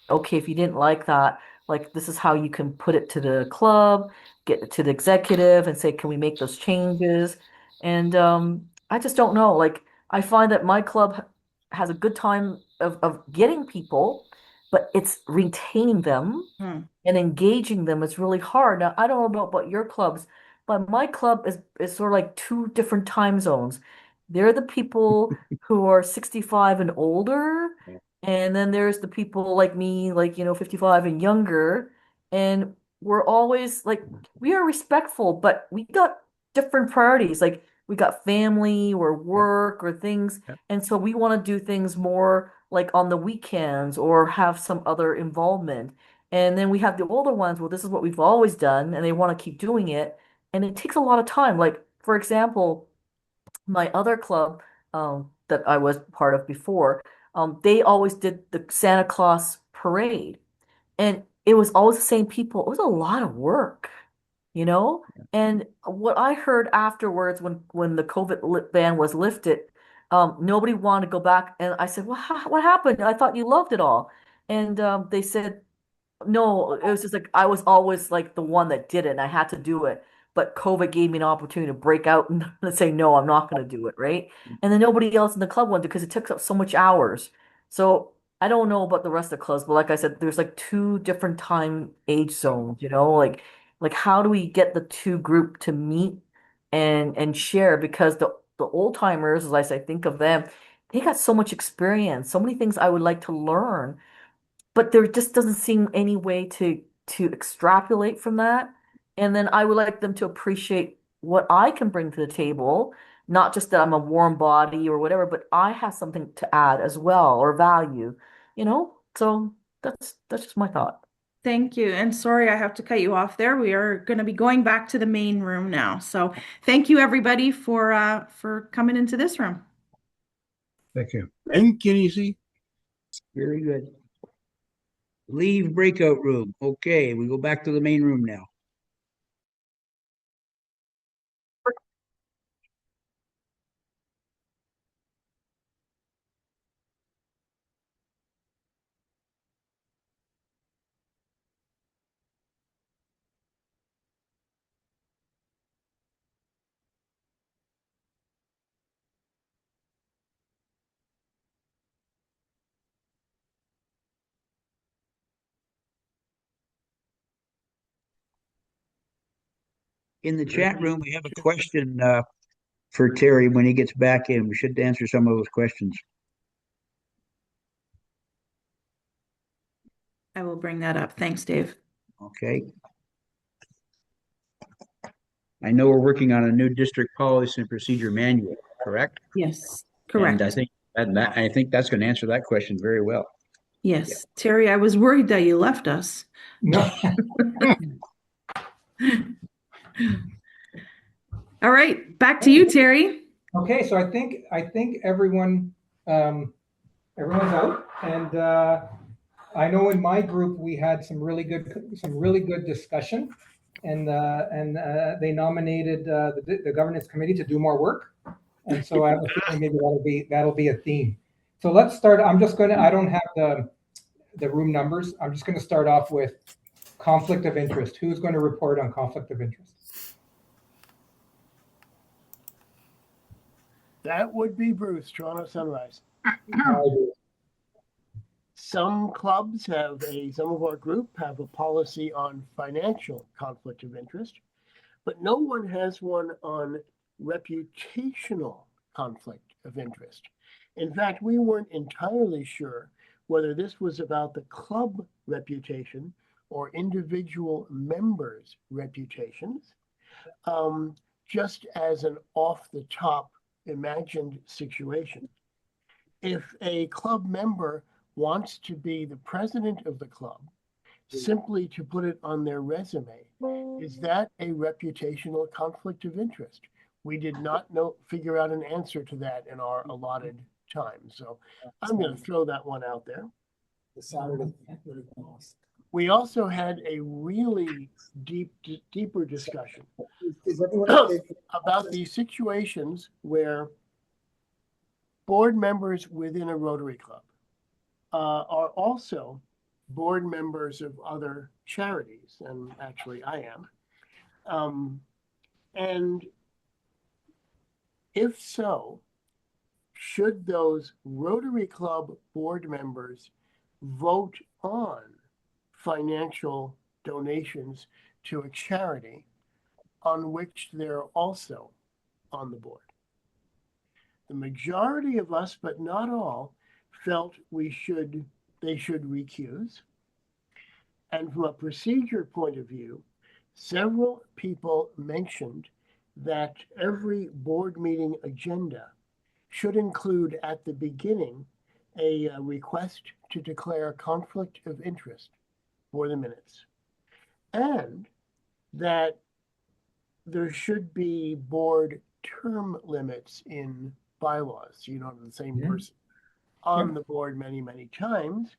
okay, if you didn't like that, like this is how you can put it to the club, get it to the executive and say, can we make those changes? And I just don't know. Like I find that my club has a good time of getting people, but it's retaining them Hmm. and engaging them is really hard. Now, I don't know about your clubs, but my club is sort of like two different time zones. They're the people who are 65 and older, and then there's the people like me, like, 55 and younger. And we're always like, we are respectful, but we got different priorities. Like, we got family or work or things. And so we want to do things more like on the weekends or have some other involvement. And then we have the older ones, well, this is what we've always done, and they want to keep doing it. And it takes a lot of time. Like, for example, my other club that I was part of before, they always did the Santa Claus parade. And it was always the same people. It was a lot of work, you know? And what I heard afterwards when the COVID ban was lifted, nobody wanted to go back. And I said, well, what happened? I thought you loved it all. And they said, no, it was just like I was always like the one that did it and I had to do it. But COVID gave me an opportunity to break out and say, no, I'm not going to do it, right? And then nobody else in the club wanted to because it took up so much hours. So I don't know about the rest of the clubs, but like I said, there's like two different time age zones, like how do we get the two group to meet and share? Because the old timers, as I say, think of them, they got so much experience, so many things I would like to learn, but there just doesn't seem any way to extrapolate from that. And then I would like them to appreciate what I can bring to the table, not just that I'm a warm body or whatever, but I have something to add as well or value, So that's just my thought. Thank you. And sorry, I have to cut you off there. We are going to be going back to the main room now. So thank you everybody for coming into this room. Thank you. Thank you, Nisi. Very good. Leave breakout room. Okay, we go back to the main room now. In the chat room, we have a question for Terry when he gets back in. We should answer some of those questions. I will bring that up. Thanks, Dave. Okay. I know we're working on a new district policy and procedure manual, correct? Yes, correct. And I think that's going to answer that question very well. Yes. Terry, I was worried that you left us. No. All right, back to you, Terry. Okay, so I think everyone's out, and I know in my group we had some really good discussion, and they nominated the governance committee to do more work, and so I have a feeling maybe that'll be a theme. So let's start. I don't have the room numbers. I'm just going to start off with conflict of interest. Who's going to report on conflict of interest? That would be Bruce, Toronto Sunrise. Some clubs some of our group have a policy on financial conflict of interest, but no one has one on reputational conflict of interest. In fact, we weren't entirely sure whether this was about the club reputation or individual members' reputations, just as an off-the-top imagined situation. If a club member wants to be the president of the club, simply to put it on their resume, is that a reputational conflict of interest? We did not figure out an answer to that in our allotted time. So I'm going to throw that one out there. We also had a really deeper discussion about these situations where board members within a Rotary Club are also board members of other charities, and actually I am. And if so, should those Rotary Club board members vote on financial donations to a charity on which they're also on the board? The majority of us, but not all, felt they should recuse. And from a procedure point of view, several people mentioned that every board meeting agenda should include at the beginning a request to declare conflict of interest for the minutes, and that there should be board term limits in bylaws. You know, the same person on the board many, many times.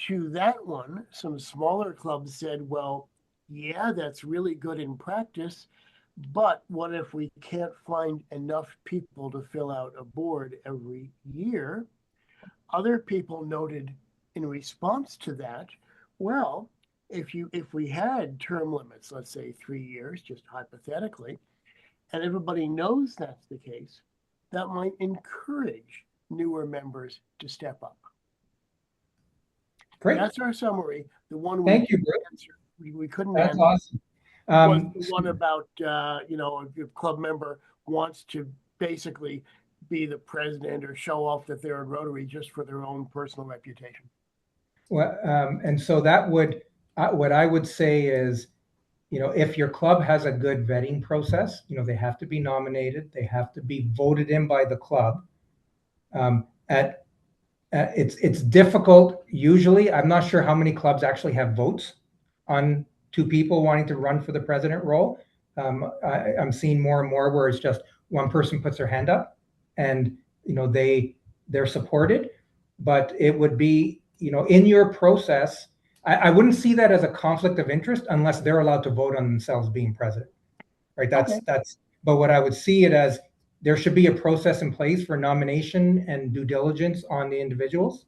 To that one, some smaller clubs said, well, yeah, that's really good in practice, but what if we can't find enough people to fill out a board every year? Other people noted in response to that, well, if we had term limits, let's say 3 years, just hypothetically, and everybody knows that's the case, that might encourage newer members to step up. Great. That's our summary. The one Thank you, Bruce. we couldn't That's answer awesome. was the one about, if a club member wants to basically be the president or show off that they're a Rotary just for their own personal reputation. Well, and so that would, what I would say is, if your club has a good vetting process, they have to be nominated, they have to be voted in by the club. It's difficult usually. I'm not sure how many clubs actually have votes on 2 people wanting to run for the president role. I'm seeing more and more where it's just one person puts their hand up and they're supported. But it would be, in your process, I wouldn't see that as a conflict of interest unless they're allowed to vote on themselves being president, right? But what I would see it as, there should be a process in place for nomination and due diligence on the individuals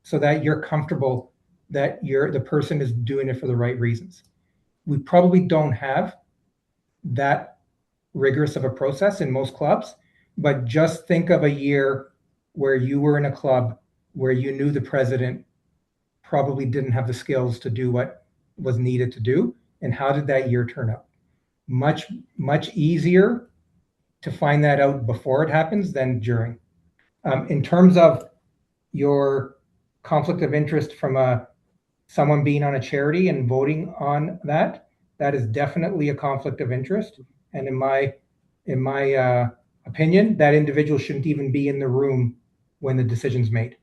so that you're comfortable that the person is doing it for the right reasons. We probably don't have that rigorous of a process in most clubs, but just think of a year where you were in a club where you knew the president probably didn't have the skills to do what was needed to do. And how did that year turn out? Much, much easier to find that out before it happens than during. In terms of your conflict of interest from someone being on a charity and voting on that is definitely a conflict of interest. And in my opinion, that individual shouldn't even be in the room when the decision's made.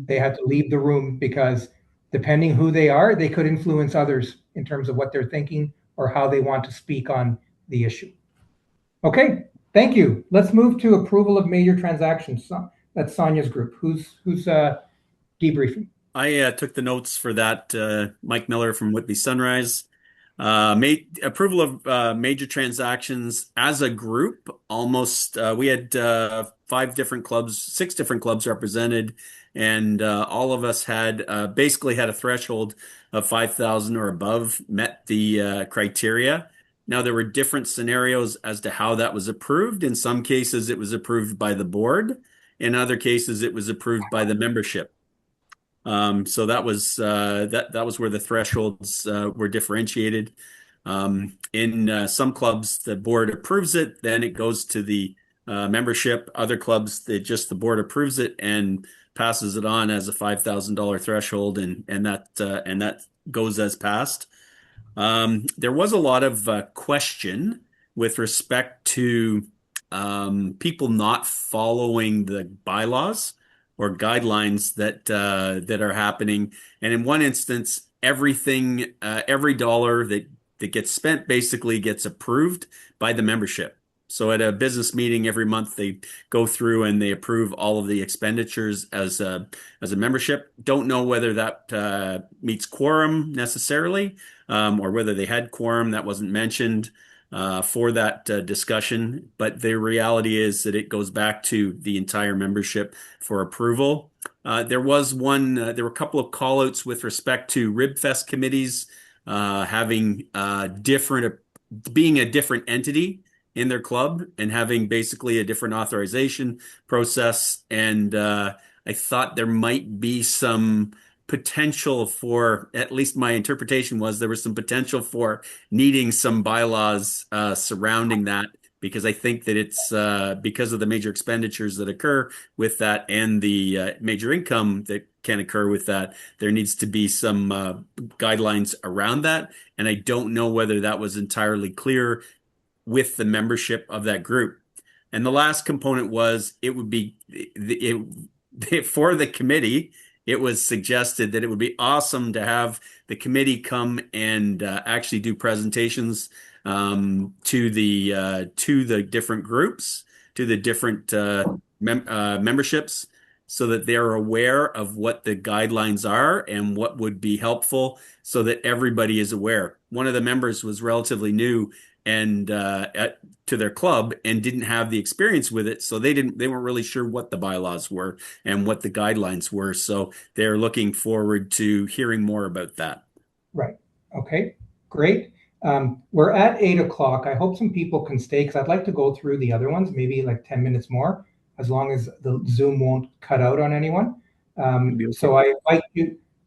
They have to leave the room because depending who they are, they could influence others in terms of what they're thinking or how they want to speak on the issue. Okay, thank you. Let's move to approval of major transactions. That's Sonia's group. Who's debriefing? I took the notes for that. Mike Miller from Whitby Sunrise. Approval of major transactions as a group. Almost, we had 6 different clubs represented, and all of us had basically had a threshold of 5,000 or above, met the criteria. Now, there were different scenarios as to how that was approved. In some cases, it was approved by the board. In other cases, it was approved by the membership. So that was where the thresholds were differentiated. In some clubs, the board approves it, then it goes to the membership. Other clubs, the board approves it and passes it on as a $5,000 threshold, and that goes as passed. There was a lot of question with respect to people not following the bylaws or guidelines that are happening. And in one instance, every dollar that gets spent basically gets approved by the membership. So at a business meeting every month, they go through and they approve all of the expenditures as a membership. Don't know whether that meets quorum necessarily, or whether they had quorum. That wasn't mentioned for that discussion. But the reality is that it goes back to the entire membership for approval. There were a couple of callouts with respect to RibFest committees having being a different entity in their club and having basically a different authorization process. And I thought there might be some potential for, at least my interpretation was, there was some potential for needing some bylaws surrounding that, because I think that it's because of the major expenditures that occur with that and the major income that can occur with that, there needs to be some guidelines around that. And I don't know whether that was entirely clear with the membership of that group. And the last component was for the committee, it was suggested that it would be awesome to have the committee come and actually do presentations to the different groups, to the different memberships, so that they're aware of what the guidelines are and what would be helpful, so that everybody is aware. One of the members was relatively new and to their club and didn't have the experience with it, so they weren't really sure what the bylaws were and what the guidelines were. So they're looking forward to hearing more about that. Right. Okay. Great. We're at 8 o'clock. I hope some people can stay, because I'd like to go through the other ones, maybe like 10 minutes more, as long as the Zoom won't cut out on anyone. So I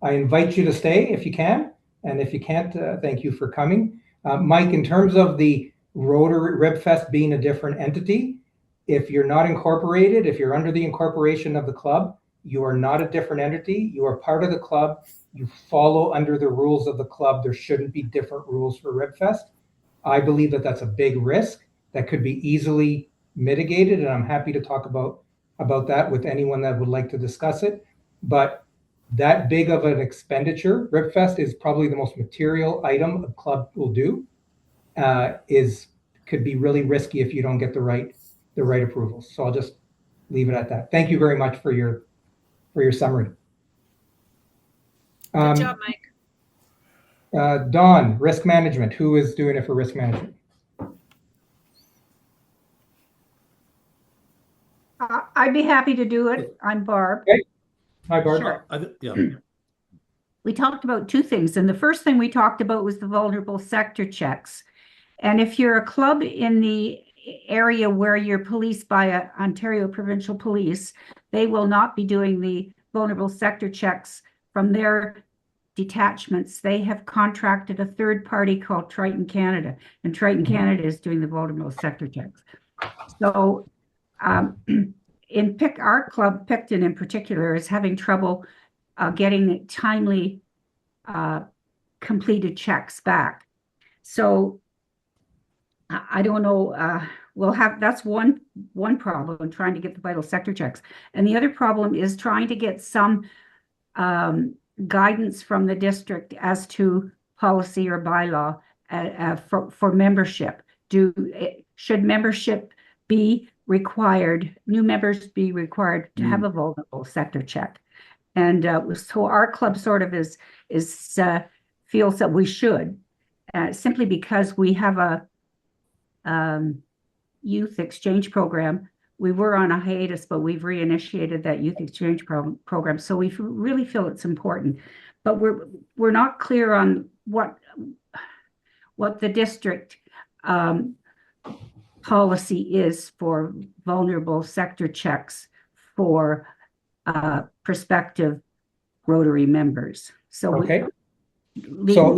invite you to stay if you can, and if you can't, thank you for coming. Mike, in terms of the Rotary RibFest being a different entity, if you're not incorporated, if you're under the incorporation of the club, you are not a different entity. You are part of the club. You follow under the rules of the club. There shouldn't be different rules for RibFest. I believe that that's a big risk that could be easily mitigated, and I'm happy to talk about that with anyone that would like to discuss it. But that big of an expenditure, RibFest is probably the most material item a club will do, could be really risky if you don't get the right approvals. So I'll just leave it at that. Thank you very much for your summary. Good job, Mike. Dawn, risk management. Who is doing it for risk management? I'd be happy to do it. I'm Barb. Okay. Hi, Barb. Sure. Yeah. We talked about two things, and the first thing we talked about was the vulnerable sector checks. And if you're a club in the area where you're policed by Ontario Provincial Police, they will not be doing the vulnerable sector checks from their detachments. They have contracted a third party called Triton Canada, and Triton Canada is doing the vulnerable sector checks. So our club, Picton in particular, is having trouble getting timely completed checks back. So I don't know, that's one problem, trying to get the vital sector checks. And the other problem is trying to get some guidance from the district as to policy or bylaw for membership. Should membership be required, new members be required to have a vulnerable sector check? And so our club sort of feels that we should, simply because we have a youth exchange program. We were on a hiatus, but we've reinitiated that youth exchange program. So we really feel it's important, but we're not clear on what the district policy is for vulnerable sector checks for prospective Rotary members. So okay. So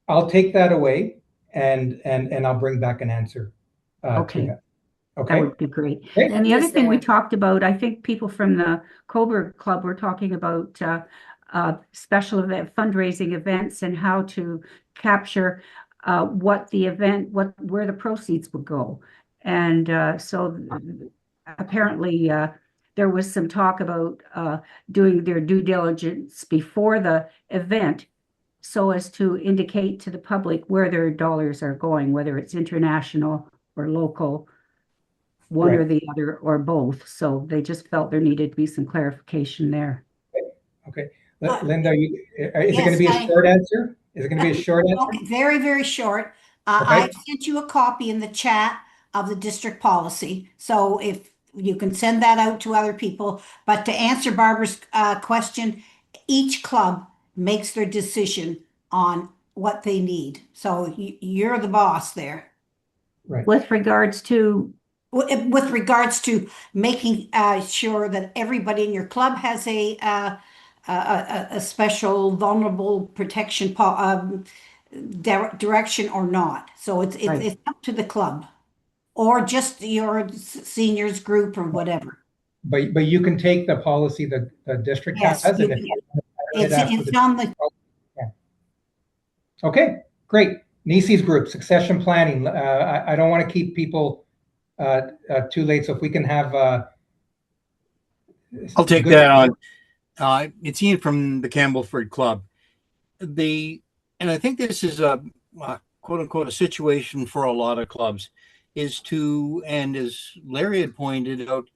I'll take that away and I'll bring back an answer. Okay. Okay. That would be great. Okay. And the other thing we talked about, I think people from the Coburg Club were talking about special event fundraising events and how to capture where the proceeds would go. And so apparently there was some talk about doing their due diligence before the event, so as to indicate to the public where their dollars are going, whether it's international or local, one or Right. the other or both. So they just felt there needed to be some clarification there. Okay. Linda, is it going to Yes, be a short answer? Is it going to be a short answer? Okay, very, very short. Okay. I sent you a copy in the chat of the district policy. So if you can send that out to other people. But to answer Barbara's question, each club makes their decision on what they need. So you're the boss there. Right. With regards to With regards to making sure that everybody in your club has a special vulnerable protection direction or not. So Right. it's up to the club or just your seniors group or whatever. But you can take the policy that the district Yes, has, and it's on the. Yeah. Okay, great. Nisi's group, succession planning. I don't want to keep people too late, so if we can have. I'll take good- that on. It's Ian from the Campbellford Club. And I think this is a quote unquote a situation for a lot of clubs, and as Larry had pointed out,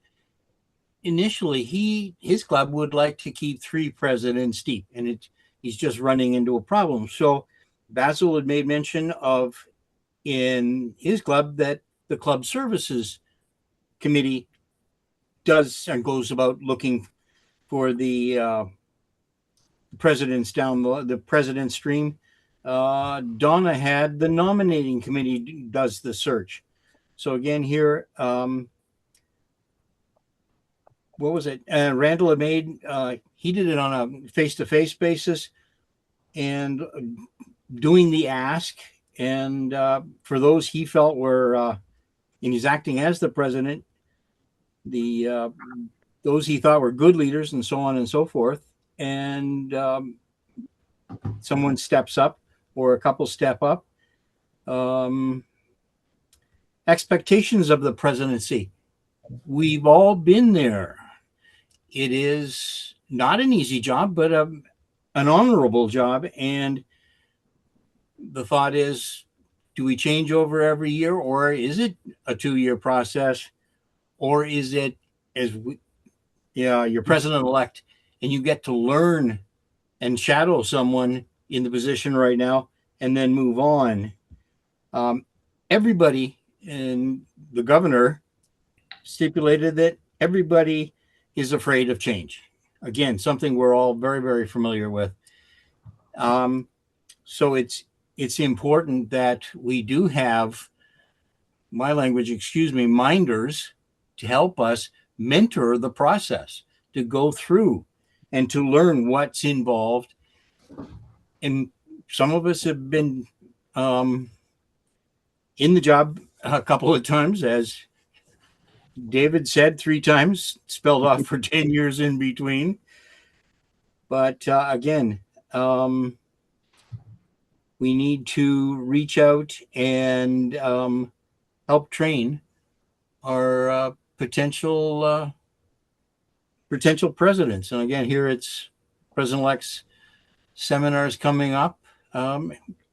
initially his club would like to keep 3 presidents deep, and he's just running into a problem. So Basil had made mention of in his club that the club services committee does and goes about looking for the presidents down the president stream. Donna had the nominating committee does the search. So again here, what was it? Randall had made, he did it on a face-to-face basis and doing the ask. And for those he felt were, and he's acting as the president, those he thought were good leaders and so on and so forth. And someone steps up or a couple step up. Expectations of the presidency. We've all been there. It is not an easy job, but an honorable job. And the thought is, do we change over every year, or is it a 2-year process, or is it you're president-elect and you get to learn and shadow someone in the position right now and then move on? Everybody, and the governor stipulated that everybody is afraid of change. Again, something we're all very, very familiar with. So it's important that we do have, my language, excuse me, minders to help us mentor the process, to go through and to learn what's involved. And some of us have been in the job a couple of times, as David said, 3 times, spelled off for 10 years in between. But again, we need to reach out and help train our potential presidents. And again, here it's President-elect's seminars coming up,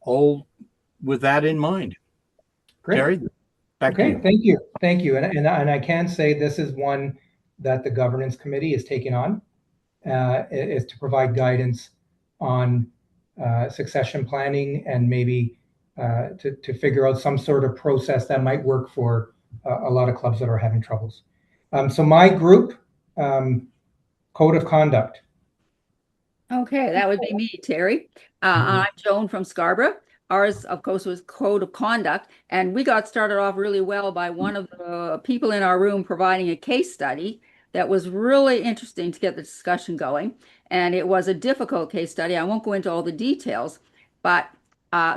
all with that in mind. Great. Terry, back to you. Thank you. And I can say this is one that the governance committee is taking on, is to provide guidance on succession planning and maybe to figure out some sort of process that might work for a lot of clubs that are having troubles. So my group, code of conduct. Okay, that would be me, Terry. I'm Joan from Scarborough. Ours, of course, was code of conduct, and we got started off really well by one of the people in our room providing a case study that was really interesting to get the discussion going. And it was a difficult case study. I won't go into all the details, but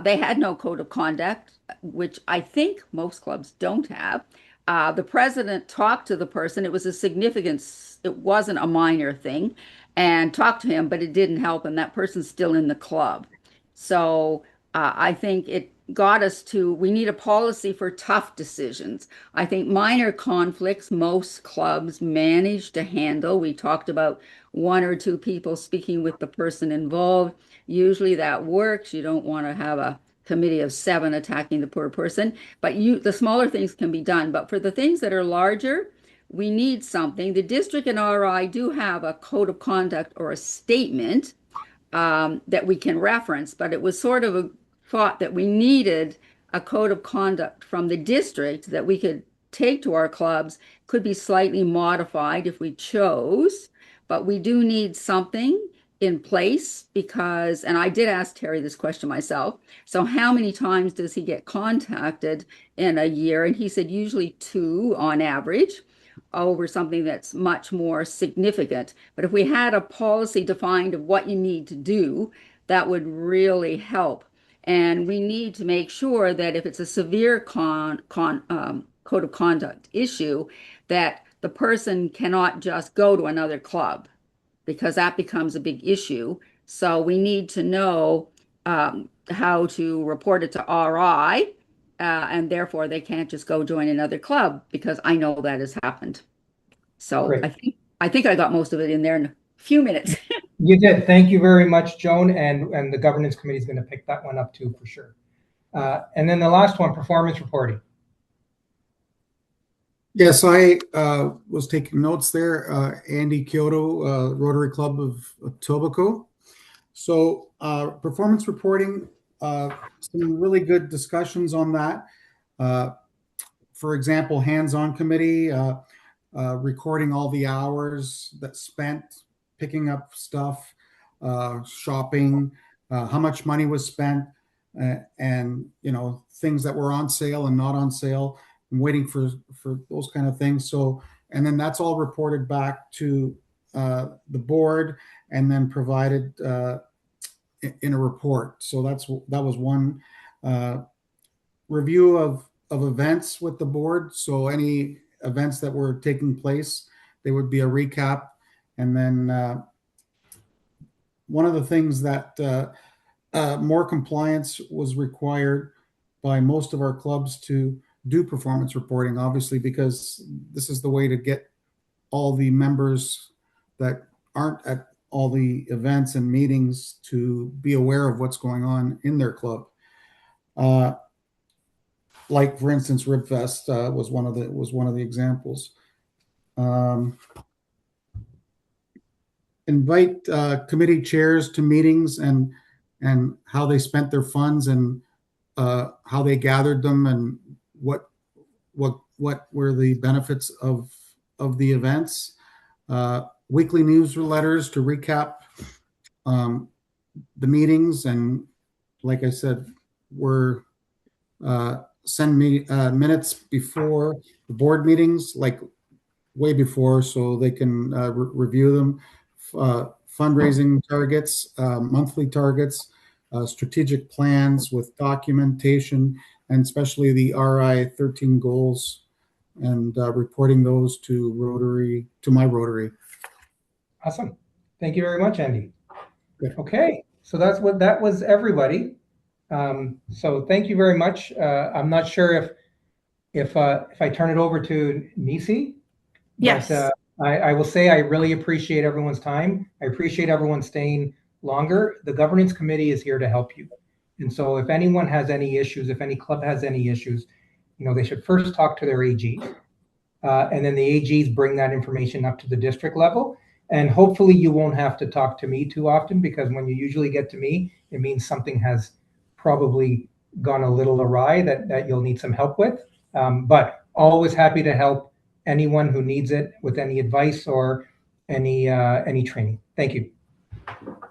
they had no code of conduct, which I think most clubs don't have. The president talked to the person. It was a significant, it wasn't a minor thing, and talked to him, but it didn't help, and that person's still in the club. So I think it got us to, we need a policy for tough decisions. I think minor conflicts, most clubs manage to handle. We talked about 1 or 2 people speaking with the person involved. Usually that works. You don't want to have a committee of 7 attacking the poor person. But the smaller things can be done. But for the things that are larger, we need something. The district and RI do have a code of conduct or a statement that we can reference, but it was sort of a thought that we needed a code of conduct from the district that we could take to our clubs. Could be slightly modified if we chose, but we do need something in place because, and I did ask Terry this question myself, so how many times does he get contacted in a year? And he said usually 2 on average over something that's much more significant. But if we had a policy defined of what you need to do, that would really help. And we need to make sure that if it's a severe code of conduct issue, that the person cannot just go to another club because that becomes a big issue. So we need to know how to report it to RI, and therefore they can't just go join another club because I know that has happened. So Great. I think I got most of it in there in a few minutes. You did. Thank you very much, Joan. And the governance committee is going to pick that one up too, for sure. And then the last one, performance reporting. Yes, I was taking notes there. Andy Kyoto, Rotary Club of Etobicoke. So performance reporting, some really good discussions on that. For example, hands-on committee, recording all the hours that spent picking up stuff, shopping, how much money was spent, and things that were on sale and not on sale. I'm waiting for those kind of things. So, and then that's all reported back to the board and then provided in a report. So that was one review of events with the board. So any events that were taking place, there would be a recap. And then one of the things that more compliance was required by most of our clubs to do performance reporting, obviously, because this is the way to get all the members that aren't at all the events and meetings to be aware of what's going on in their club. Like, for instance, Ribfest was one of the examples. Invite committee chairs to meetings and how they spent their funds and how they gathered them and what were the benefits of the events. Weekly newsletters to recap the meetings, and like I said, send me minutes before the board meetings, like way before, so they can review them. Fundraising targets, monthly targets, strategic plans with documentation, and especially the RI 13 goals, and reporting those to my Rotary. Awesome. Thank you very much, Andy. Okay, so that was everybody. So thank you very much. I'm not sure if I turn it over to Nisi. Yes. But, I will say I really appreciate everyone's time. I appreciate everyone staying longer. The governance committee is here to help you. And so if anyone has any issues, if any club has any issues, they should first talk to their AG. And then the AGs bring that information up to the district level. And hopefully you won't have to talk to me too often, because when you usually get to me, it means something has probably gone a little awry that you'll need some help with. But always happy to help anyone who needs it with any advice or any training. Thank you.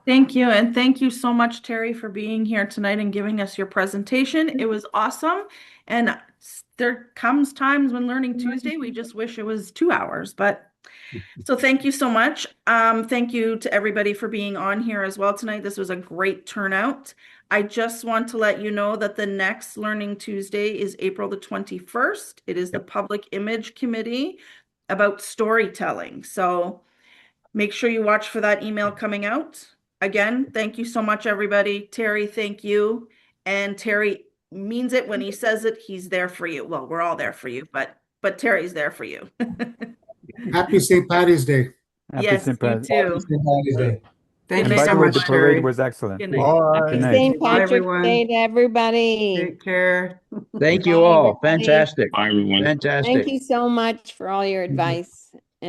Thank you. And thank you so much, Terry, for being here tonight and giving us your presentation. It was awesome. And there comes times when Learning Tuesday, we just wish it was 2 hours, but so thank you so much. Thank you to everybody for being on here as well tonight. This was a great turnout. I just want to let you know that the next Learning Tuesday is April the 21st. It is the Public Image Committee about storytelling. So make sure you watch for that email coming out. Again, thank you so much, everybody. Terry, thank you. And Terry means it when he says it. He's there for you. Well, we're all there for you, but Terry's there for you. Happy St. Patty's Day. Yes, you too. Happy St. Patty's Day. Thank And you by so the way, much, the Terry. parade was excellent. Good Good night. Bye. night. St. Bye, Patrick's everyone. Day to everybody. Take care. Thank you Bye, all. everybody. Fantastic. Bye, everyone. Fantastic. Thank you so much for all your advice.